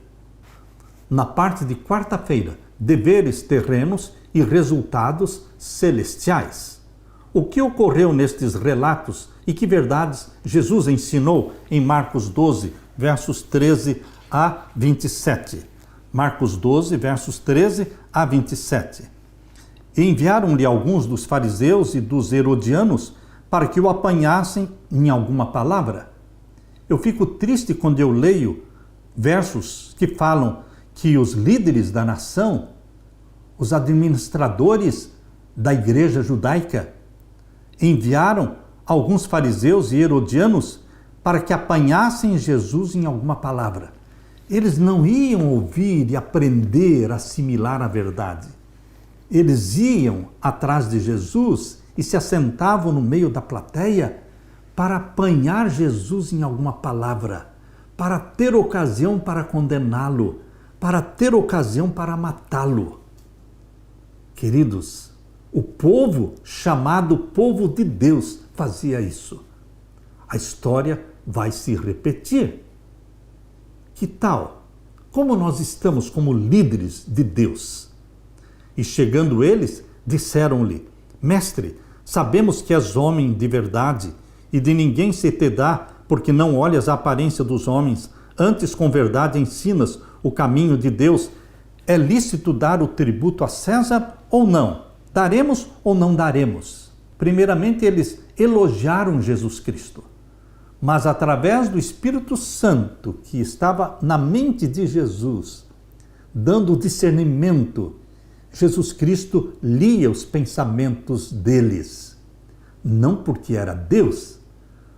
Speaker 1: Na parte de quarta-feira, deveres terrenos e resultados celestiais. O que ocorreu nestes relatos e que verdades Jesus ensinou em Marcos 12, versos 13 a 27? Marcos 12, versos 13 a 27. E enviaram-lhe alguns dos fariseus e dos herodianos para que o apanhassem em alguma palavra. Eu fico triste quando eu leio versos que falam que os líderes da nação, os administradores da igreja judaica, enviaram alguns fariseus e herodianos para que apanhassem Jesus em alguma palavra. Eles não iam ouvir e aprender, assimilar a verdade. Eles iam atrás de Jesus e se assentavam no meio da plateia para apanhar Jesus em alguma palavra, para ter ocasião para condená-lo, para ter ocasião para matá-lo. Queridos, o povo chamado povo de Deus fazia isso. A história vai se repetir. Que tal? Como nós estamos como líderes de Deus? E chegando eles, disseram-lhe: Mestre, sabemos que és homem de verdade, e de ninguém se te dá, porque não olhas a aparência dos homens, antes com verdade ensinas o caminho de Deus. É lícito dar o tributo a César ou não? Daremos ou não daremos? Primeiramente, eles elogiaram Jesus Cristo. Mas através do Espírito Santo que estava na mente de Jesus, dando discernimento, Jesus Cristo lia os pensamentos deles. Não porque era Deus,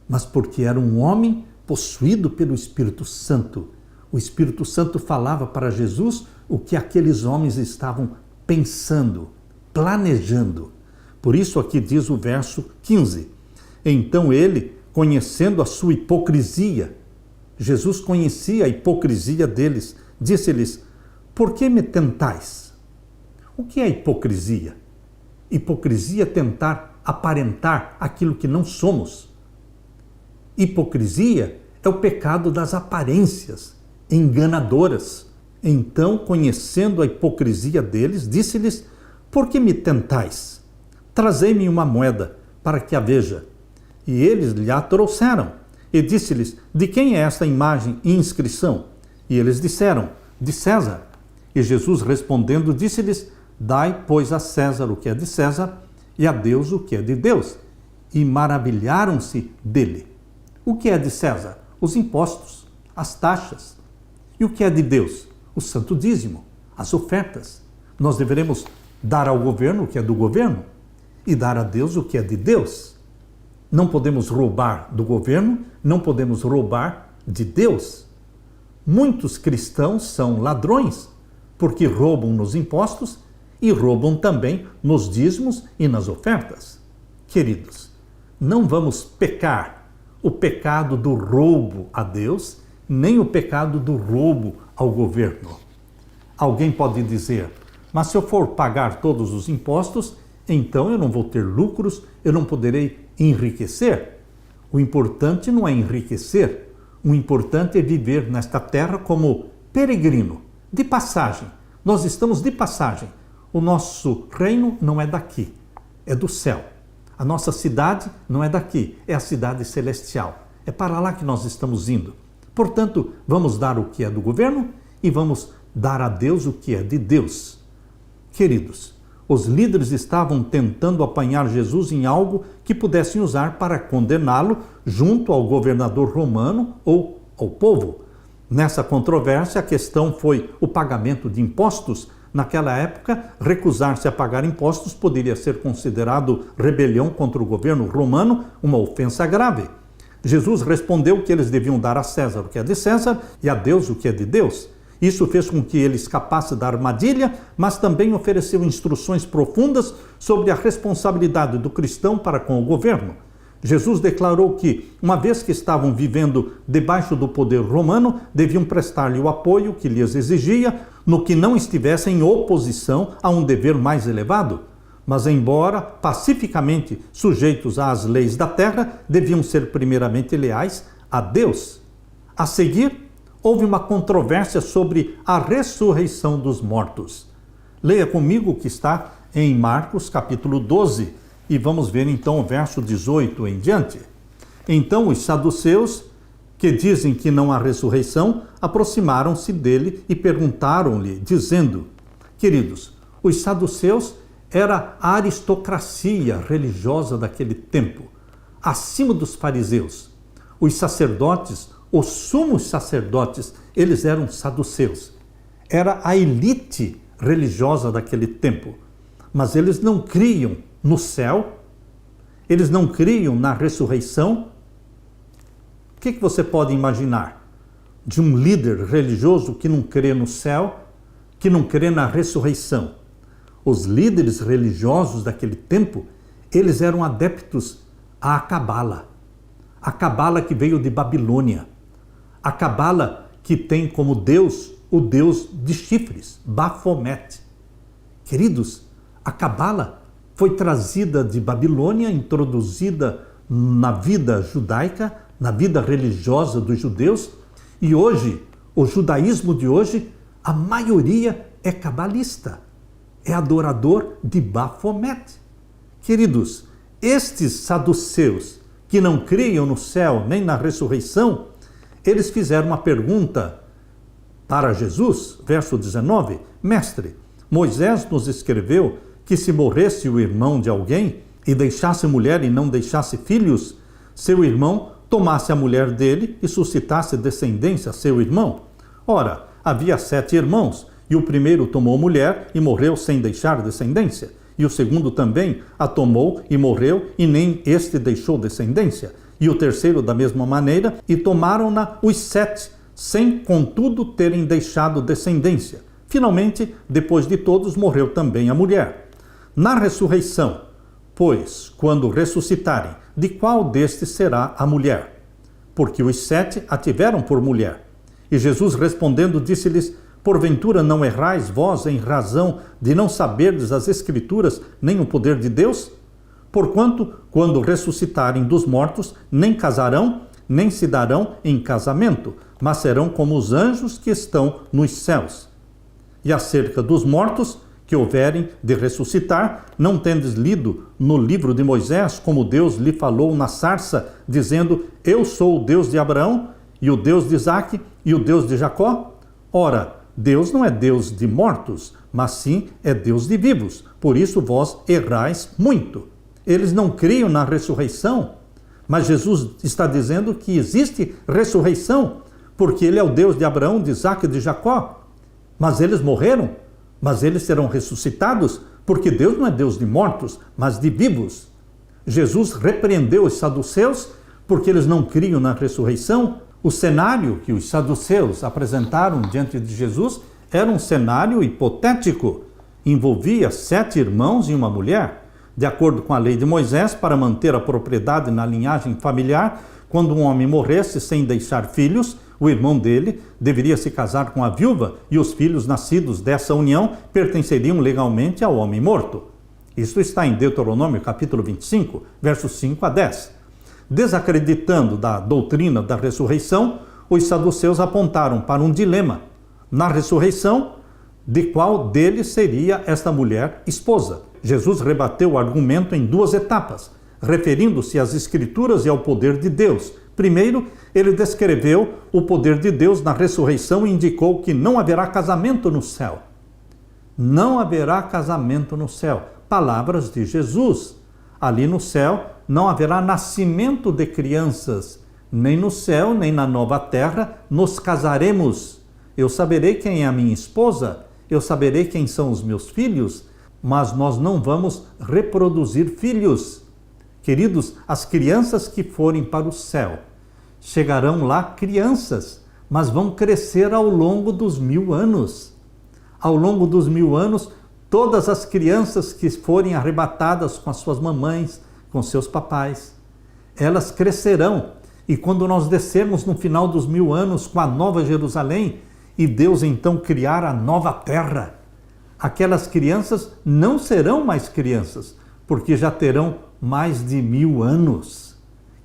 Speaker 1: mas porque era um homem possuído pelo Espírito Santo. O Espírito Santo falava para Jesus o que aqueles homens estavam pensando, planejando. Por isso aqui diz o verso 15. Então ele, conhecendo a sua hipocrisia, Jesus conhecia a hipocrisia deles, disse-lhes: Por que me tentais? O que é hipocrisia? Hipocrisia é tentar aparentar aquilo que não somos. Hipocrisia é o pecado das aparências enganadoras. Então, conhecendo a hipocrisia deles, disse-lhes: Por que me tentais? Trazei-me uma moeda, para que a veja. E eles lhe a trouxeram. E disse-lhes: De quem é esta imagem e inscrição? E eles disseram: De César. E Jesus respondendo disse-lhes: Dai, pois, a César o que é de César, e a Deus o que é de Deus. E maravilharam-se dele. O que é de César? Os impostos, as taxas. E o que é de Deus? O santo dízimo, as ofertas. Nós deveremos dar ao governo o que é do governo e dar a Deus o que é de Deus. Não podemos roubar do governo, não podemos roubar de Deus. Muitos cristãos são ladrões, porque roubam nos impostos e roubam também nos dízimos e nas ofertas. Queridos, não vamos pecar o pecado do roubo a Deus, nem o pecado do roubo ao governo. Alguém pode dizer: mas se eu for pagar todos os impostos, então eu não vou ter lucros, eu não poderei enriquecer. O importante não é enriquecer, o importante é viver nesta terra como peregrino, de passagem. Nós estamos de passagem. O nosso reino não é daqui, é do céu. A nossa cidade não é daqui, é a cidade celestial. É para lá que nós estamos indo. Portanto, vamos dar o que é do governo e vamos dar a Deus o que é de Deus. Queridos, os líderes estavam tentando apanhar Jesus em algo que pudessem usar para condená-lo junto ao governador romano ou ao povo. Nessa controvérsia, a questão foi o pagamento de impostos. Naquela época, recusar-se a pagar impostos poderia ser considerado rebelião contra o governo romano, uma ofensa grave. Jesus respondeu que eles deviam dar a César o que é de César e a Deus o que é de Deus. Isso fez com que ele escapasse da armadilha, mas também ofereceu instruções profundas sobre a responsabilidade do cristão para com o governo. Jesus declarou que, uma vez que estavam vivendo debaixo do poder romano, deviam prestar-lhe o apoio que lhes exigia, no que não estivesse em oposição a um dever mais elevado. Mas, embora pacificamente sujeitos às leis da terra, deviam ser primeiramente leais a Deus. A seguir, houve uma controvérsia sobre a ressurreição dos mortos. Leia comigo o que está em Marcos capítulo 12 e vamos ver então o verso 18 em diante. Então os saduceus que dizem que não há ressurreição, aproximaram-se dele e perguntaram-lhe, dizendo: queridos, os saduceus era a aristocracia religiosa daquele tempo, acima dos fariseus. Os sacerdotes, os sumos sacerdotes, eles eram saduceus. Era a elite religiosa daquele tempo. Mas eles não criam no céu, eles não criam na ressurreição. O que você pode imaginar de um líder religioso que não crê no céu, que não crê na ressurreição? Os líderes religiosos daquele tempo, eles eram adeptos à Cabala. A Cabala que veio de Babilônia. A Cabala que tem como Deus o Deus de chifres, Bafomete. Queridos, a Cabala foi trazida de Babilônia, introduzida na vida judaica, na vida religiosa dos judeus, e hoje, o judaísmo de hoje, a maioria é cabalista, é adorador de Bafomete. Queridos, estes saduceus que não criam no céu nem na ressurreição, eles fizeram uma pergunta para Jesus, verso 19: Mestre, Moisés nos escreveu que se morresse o irmão de alguém e deixasse mulher e não deixasse filhos, seu irmão tomasse a mulher dele e suscitasse descendência a seu irmão. Ora, havia 7 irmãos, e o primeiro tomou mulher e morreu sem deixar descendência, e o segundo também a tomou e morreu, e nem este deixou descendência, e o terceiro da mesma maneira, e tomaram-na os 7, sem, contudo, terem deixado descendência. Finalmente, depois de todos, morreu também a mulher. Na ressurreição, pois, quando ressuscitarem, de qual destes será a mulher? Porque os 7 a tiveram por mulher. E Jesus respondendo disse-lhes: porventura não errais vós em razão de não saberdes as Escrituras nem o poder de Deus? Porquanto, quando ressuscitarem dos mortos, nem casarão, nem se darão em casamento, mas serão como os anjos que estão nos céus. E acerca dos mortos que houverem de ressuscitar, não tendes lido no livro de Moisés como Deus lhe falou na sarça, dizendo: eu sou o Deus de Abraão, e o Deus de Isaque, e o Deus de Jacó? Ora, Deus não é Deus de mortos, mas sim é Deus de vivos. Por isso vós errais muito. Eles não criam na ressurreição, mas Jesus está dizendo que existe ressurreição, porque Ele é o Deus de Abraão, de Isaque e de Jacó. Mas eles morreram, mas eles serão ressuscitados, porque Deus não é Deus de mortos, mas de vivos. Jesus repreendeu os saduceus, porque eles não criam na ressurreição. O cenário que os saduceus apresentaram diante de Jesus era um cenário hipotético. Envolvia 7 irmãos e uma mulher. De acordo com a lei de Moisés, para manter a propriedade na linhagem familiar, quando um homem morresse sem deixar filhos, o irmão dele deveria se casar com a viúva e os filhos nascidos dessa união pertenceriam legalmente ao homem morto. Isto está em Deuteronômio capítulo 25, versos 5 a 10. Desacreditando da doutrina da ressurreição, os saduceus apontaram para um dilema. Na ressurreição, de qual deles seria esta mulher esposa? Jesus rebateu o argumento em 2 etapas, referindo-se às Escrituras e ao poder de Deus. Primeiro, ele descreveu o poder de Deus na ressurreição e indicou que não haverá casamento no céu. Não haverá casamento no céu. Palavras de Jesus. Ali no céu não haverá nascimento de crianças. Nem no céu, nem na nova terra nos casaremos. Eu saberei quem é a minha esposa, eu saberei quem são os meus filhos, mas nós não vamos reproduzir filhos. Queridos, as crianças que forem para o céu, chegarão lá crianças, mas vão crescer ao longo dos 1000 anos. Ao longo dos 1000 anos, todas as crianças que forem arrebatadas com as suas mamães, com seus papais, elas crescerão. E quando nós descermos no final dos 1000 anos com a nova Jerusalém, e Deus então criar a nova terra, aquelas crianças não serão mais crianças, porque já terão mais de 1000 anos.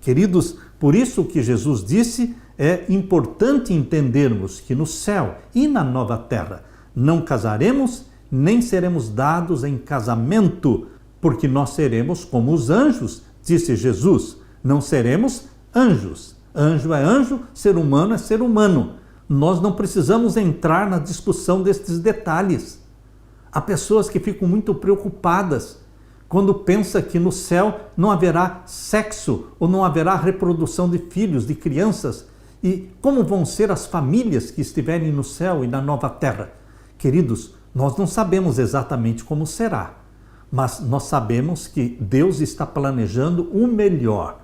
Speaker 1: Queridos, por isso que Jesus disse, é importante entendermos que no céu e na nova terra não casaremos, nem seremos dados em casamento, porque nós seremos como os anjos, disse Jesus. Não seremos anjos. Anjo é anjo, ser humano é ser humano. Nós não precisamos entrar na discussão destes detalhes. Há pessoas que ficam muito preocupadas quando pensam que no céu não haverá sexo ou não haverá reprodução de filhos, de crianças. E como vão ser as famílias que estiverem no céu e na nova terra? Queridos, nós não sabemos exatamente como será, mas nós sabemos que Deus está planejando o melhor.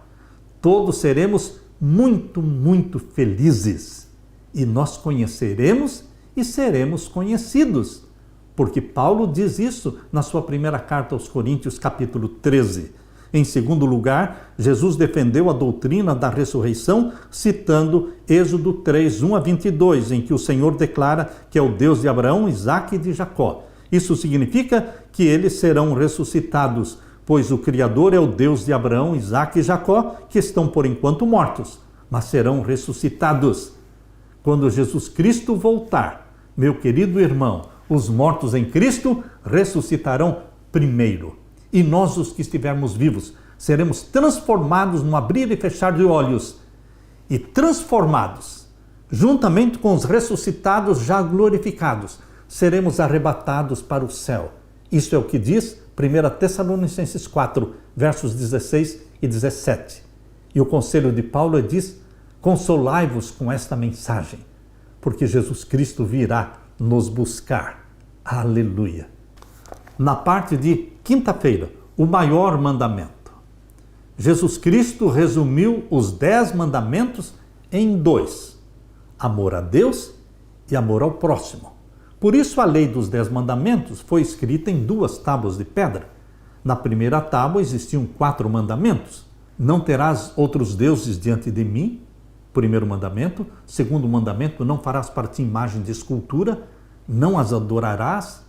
Speaker 1: Todos seremos muito, muito felizes e nós conheceremos e seremos conhecidos, porque Paulo diz isso na sua primeira carta aos Coríntios, capítulo 13. Em segundo lugar, Jesus defendeu a doutrina da ressurreição, citando Êxodo 3, 1 a 22, em que o Senhor declara que é o Deus de Abraão, Isaque e de Jacó. Isso significa que eles serão ressuscitados, pois o Criador é o Deus de Abraão, Isaque e Jacó, que estão por enquanto mortos, mas serão ressuscitados. Quando Jesus Cristo voltar, meu querido irmão, os mortos em Cristo ressuscitarão primeiro. E nós, os que estivermos vivos, seremos transformados no abrir e fechar de olhos. E transformados, juntamente com os ressuscitados já glorificados, seremos arrebatados para o céu. Isso é o que diz 1 Tessalonicenses 4, versos 16 e 17. E o conselho de Paulo diz: consolai-vos com esta mensagem, porque Jesus Cristo virá nos buscar. Aleluia! Na parte de quinta-feira, o maior mandamento. Jesus Cristo resumiu os 10 mandamentos em 2: amor a Deus e amor ao próximo. Por isso a lei dos 10 mandamentos foi escrita em 2 tábuas de pedra. Na primeira tábua existiam 4 mandamentos. Não terás outros deuses diante de mim, primeiro mandamento. Segundo mandamento, não farás para ti imagem de escultura, não as adorarás.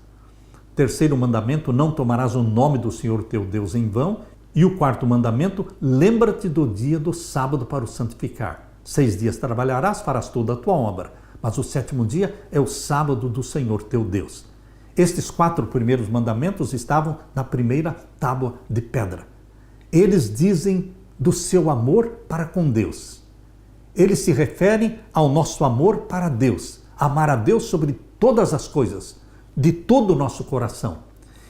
Speaker 1: Terceiro mandamento, não tomarás o nome do Senhor teu Deus em vão. E o quarto mandamento, lembra-te do dia do sábado para o santificar. 6 dias trabalharás, farás toda a tua obra, mas o 7º dia é o sábado do Senhor teu Deus. Estes 4 primeiros mandamentos estavam na primeira tábua de pedra. Eles dizem do seu amor para com Deus. Eles se referem ao nosso amor para Deus. Amar a Deus sobre todas as coisas, de todo o nosso coração.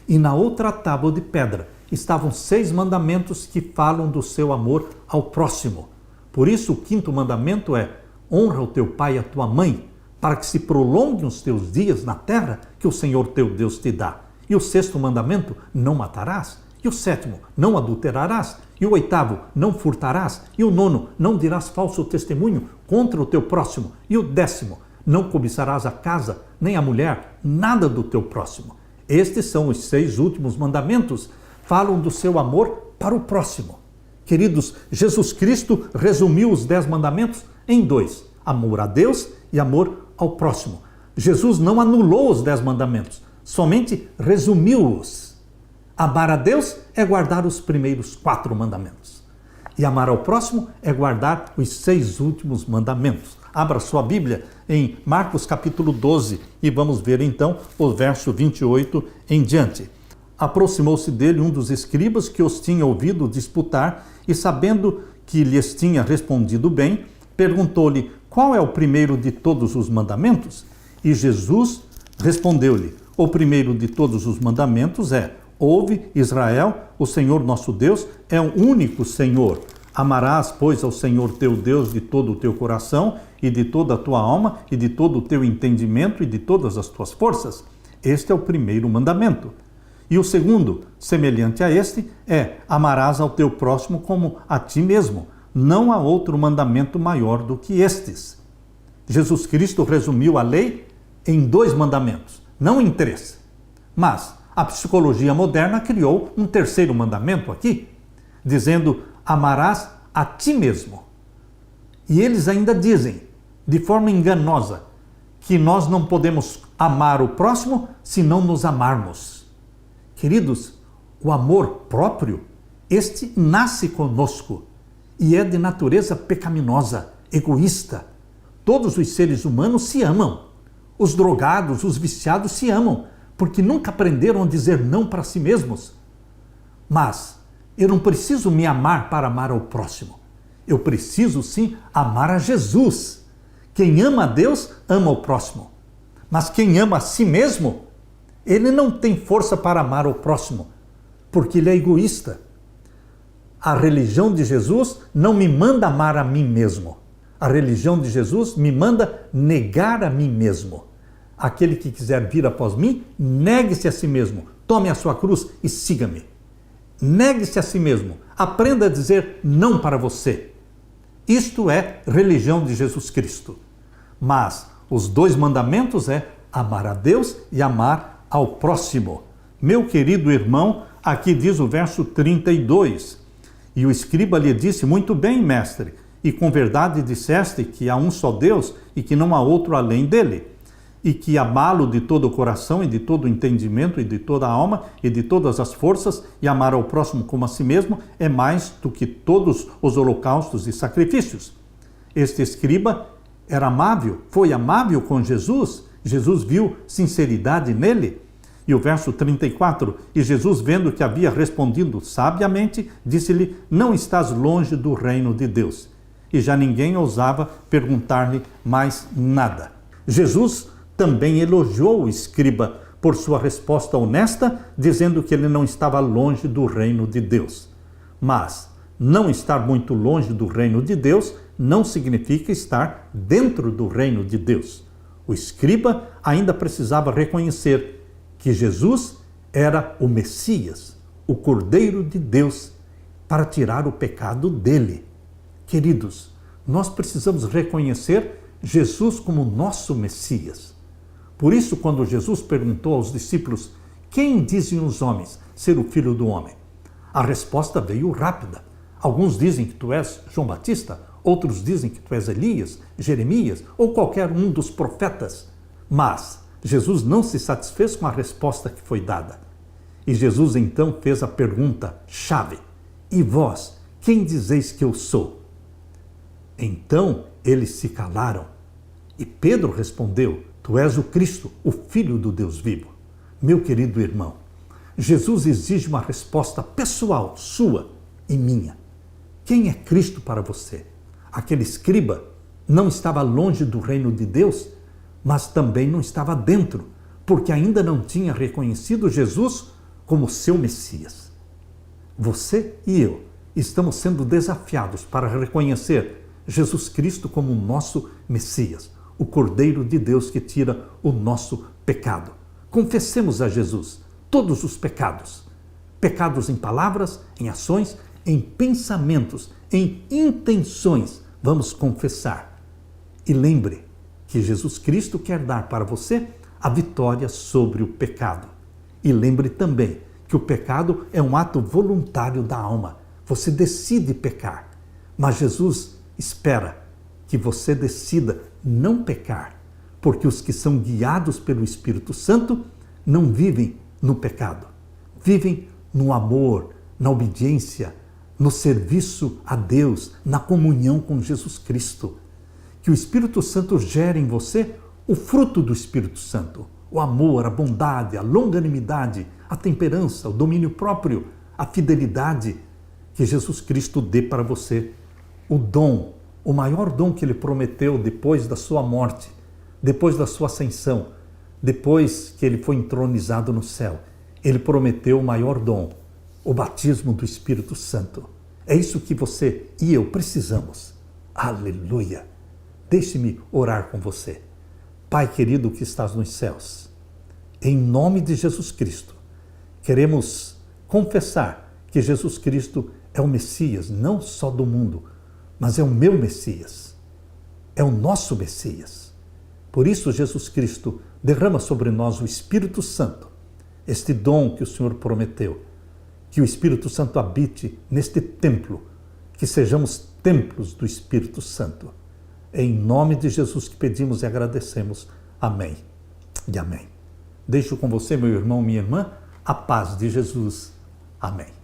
Speaker 1: E na outra tábua de pedra estavam 6 mandamentos que falam do seu amor ao próximo. Por isso o 5º mandamento é: honra o teu pai e a tua mãe, para que se prolonguem os teus dias na terra que o Senhor teu Deus te dá. E o 6º mandamento: não matarás. E o 7º: não adulterarás. E o 8º: não furtarás. E o 9º: não dirás falso testemunho contra o teu próximo. E o 10º: não cobiçarás a casa, nem a mulher, nada do teu próximo. Estes são os 6 últimos mandamentos, falam do seu amor para o próximo. Queridos, Jesus Cristo resumiu os 10 mandamentos em 2: amor a Deus e amor ao próximo. Jesus não anulou os 10 mandamentos, somente resumiu-os. Amar a Deus é guardar os primeiros 4 mandamentos. E amar ao próximo é guardar os 6 últimos mandamentos. Abra sua Bíblia em Marcos capítulo 12 e vamos ver então o verso 28 em diante. Aproximou-se dele um dos escribas que os tinha ouvido disputar e, sabendo que lhes tinha respondido bem, perguntou-lhe: qual é o primeiro de todos os mandamentos? E Jesus respondeu-lhe: o primeiro de todos os mandamentos é: ouve, Israel, o Senhor nosso Deus é um único Senhor. Amarás, pois, ao Senhor teu Deus de todo o teu coração e de toda a tua alma e de todo o teu entendimento e de todas as tuas forças. Este é o primeiro mandamento. E o segundo, semelhante a este, é: amarás ao teu próximo como a ti mesmo. Não há outro mandamento maior do que estes. Jesus Cristo resumiu a lei em 2 mandamentos, não em 3. Mas a psicologia moderna criou um 3º mandamento aqui, dizendo: amarás a ti mesmo. E eles ainda dizem, de forma enganosa, que nós não podemos amar o próximo se não nos amarmos. Queridos, o amor próprio, este nasce conosco e é de natureza pecaminosa, egoísta. Todos os seres humanos se amam. Os drogados, os viciados se amam, porque nunca aprenderam a dizer não para si mesmos. Mas eu não preciso me amar para amar ao próximo. Eu preciso sim amar a Jesus. Quem ama a Deus, ama o próximo. Mas quem ama a si mesmo, ele não tem força para amar o próximo, porque ele é egoísta. A religião de Jesus não me manda amar a mim mesmo. A religião de Jesus me manda negar a mim mesmo. Aquele que quiser vir após mim, negue-se a si mesmo. Tome a sua cruz e siga-me. Negue-se a si mesmo. Aprenda a dizer não para você. Isto é religião de Jesus Cristo. Mas os 2 mandamentos é amar a Deus e amar ao próximo. Meu querido irmão, aqui diz o verso 32. E o escriba lhe disse: muito bem, mestre, e com verdade disseste que há um só Deus e que não há outro além dele, e que amá-lo de todo o coração e de todo o entendimento e de toda a alma e de todas as forças e amar ao próximo como a si mesmo é mais do que todos os holocaustos e sacrifícios. Este escriba era amável, foi amável com Jesus. Jesus viu sinceridade nele. E o verso 34, e Jesus, vendo que havia respondido sabiamente, disse-lhe: não estás longe do reino de Deus. E já ninguém ousava perguntar-lhe mais nada. Jesus também elogiou o escriba por sua resposta honesta, dizendo que ele não estava longe do reino de Deus. Mas não estar muito longe do reino de Deus não significa estar dentro do reino de Deus. O escriba ainda precisava reconhecer que Jesus era o Messias, o Cordeiro de Deus, para tirar o pecado dele. Queridos, nós precisamos reconhecer Jesus como nosso Messias. Por isso, quando Jesus perguntou aos discípulos: quem dizem os homens ser o Filho do Homem? A resposta veio rápida. Alguns dizem que tu és João Batista, outros dizem que tu és Elias, Jeremias ou qualquer um dos profetas. Mas Jesus não se satisfez com a resposta que foi dada. E Jesus então fez a pergunta-chave: e vós, quem dizeis que eu sou? Então eles se calaram. E Pedro respondeu: tu és o Cristo, o Filho do Deus vivo. Meu querido irmão, Jesus exige uma resposta pessoal, sua e minha. Quem é Cristo para você? Aquele escriba não estava longe do reino de Deus, mas também não estava dentro, porque ainda não tinha reconhecido Jesus como seu Messias. Você e eu estamos sendo desafiados para reconhecer Jesus Cristo como o nosso Messias, o Cordeiro de Deus que tira o nosso pecado. Confessemos a Jesus todos os pecados. Pecados em palavras, em ações, em pensamentos, em intenções. Vamos confessar. E lembre que Jesus Cristo quer dar para você a vitória sobre o pecado. E lembre também que o pecado é um ato voluntário da alma. Você decide pecar, mas Jesus espera que você decida não pecar, porque os que são guiados pelo Espírito Santo não vivem no pecado, vivem no amor, na obediência, no serviço a Deus, na comunhão com Jesus Cristo. Que o Espírito Santo gere em você o fruto do Espírito Santo, o amor, a bondade, a longanimidade, a temperança, o domínio próprio, a fidelidade. Que Jesus Cristo dê para você o dom, o maior dom que Ele prometeu depois da sua morte, depois da sua ascensão, depois que Ele foi entronizado no céu. Ele prometeu o maior dom, o batismo do Espírito Santo. É isso que você e eu precisamos. Aleluia! Deixe-me orar com você. Pai querido que estás nos céus, em nome de Jesus Cristo, queremos confessar que Jesus Cristo é o Messias, não só do mundo, mas é o meu Messias, é o nosso Messias. Por isso, Jesus Cristo derrama sobre nós o Espírito Santo, este dom que o Senhor prometeu, que o Espírito Santo habite neste templo, que sejamos templos do Espírito Santo. É em nome de Jesus que pedimos e agradecemos. Amém e amém. Deixo com você, meu irmão, minha irmã, a paz de Jesus. Amém.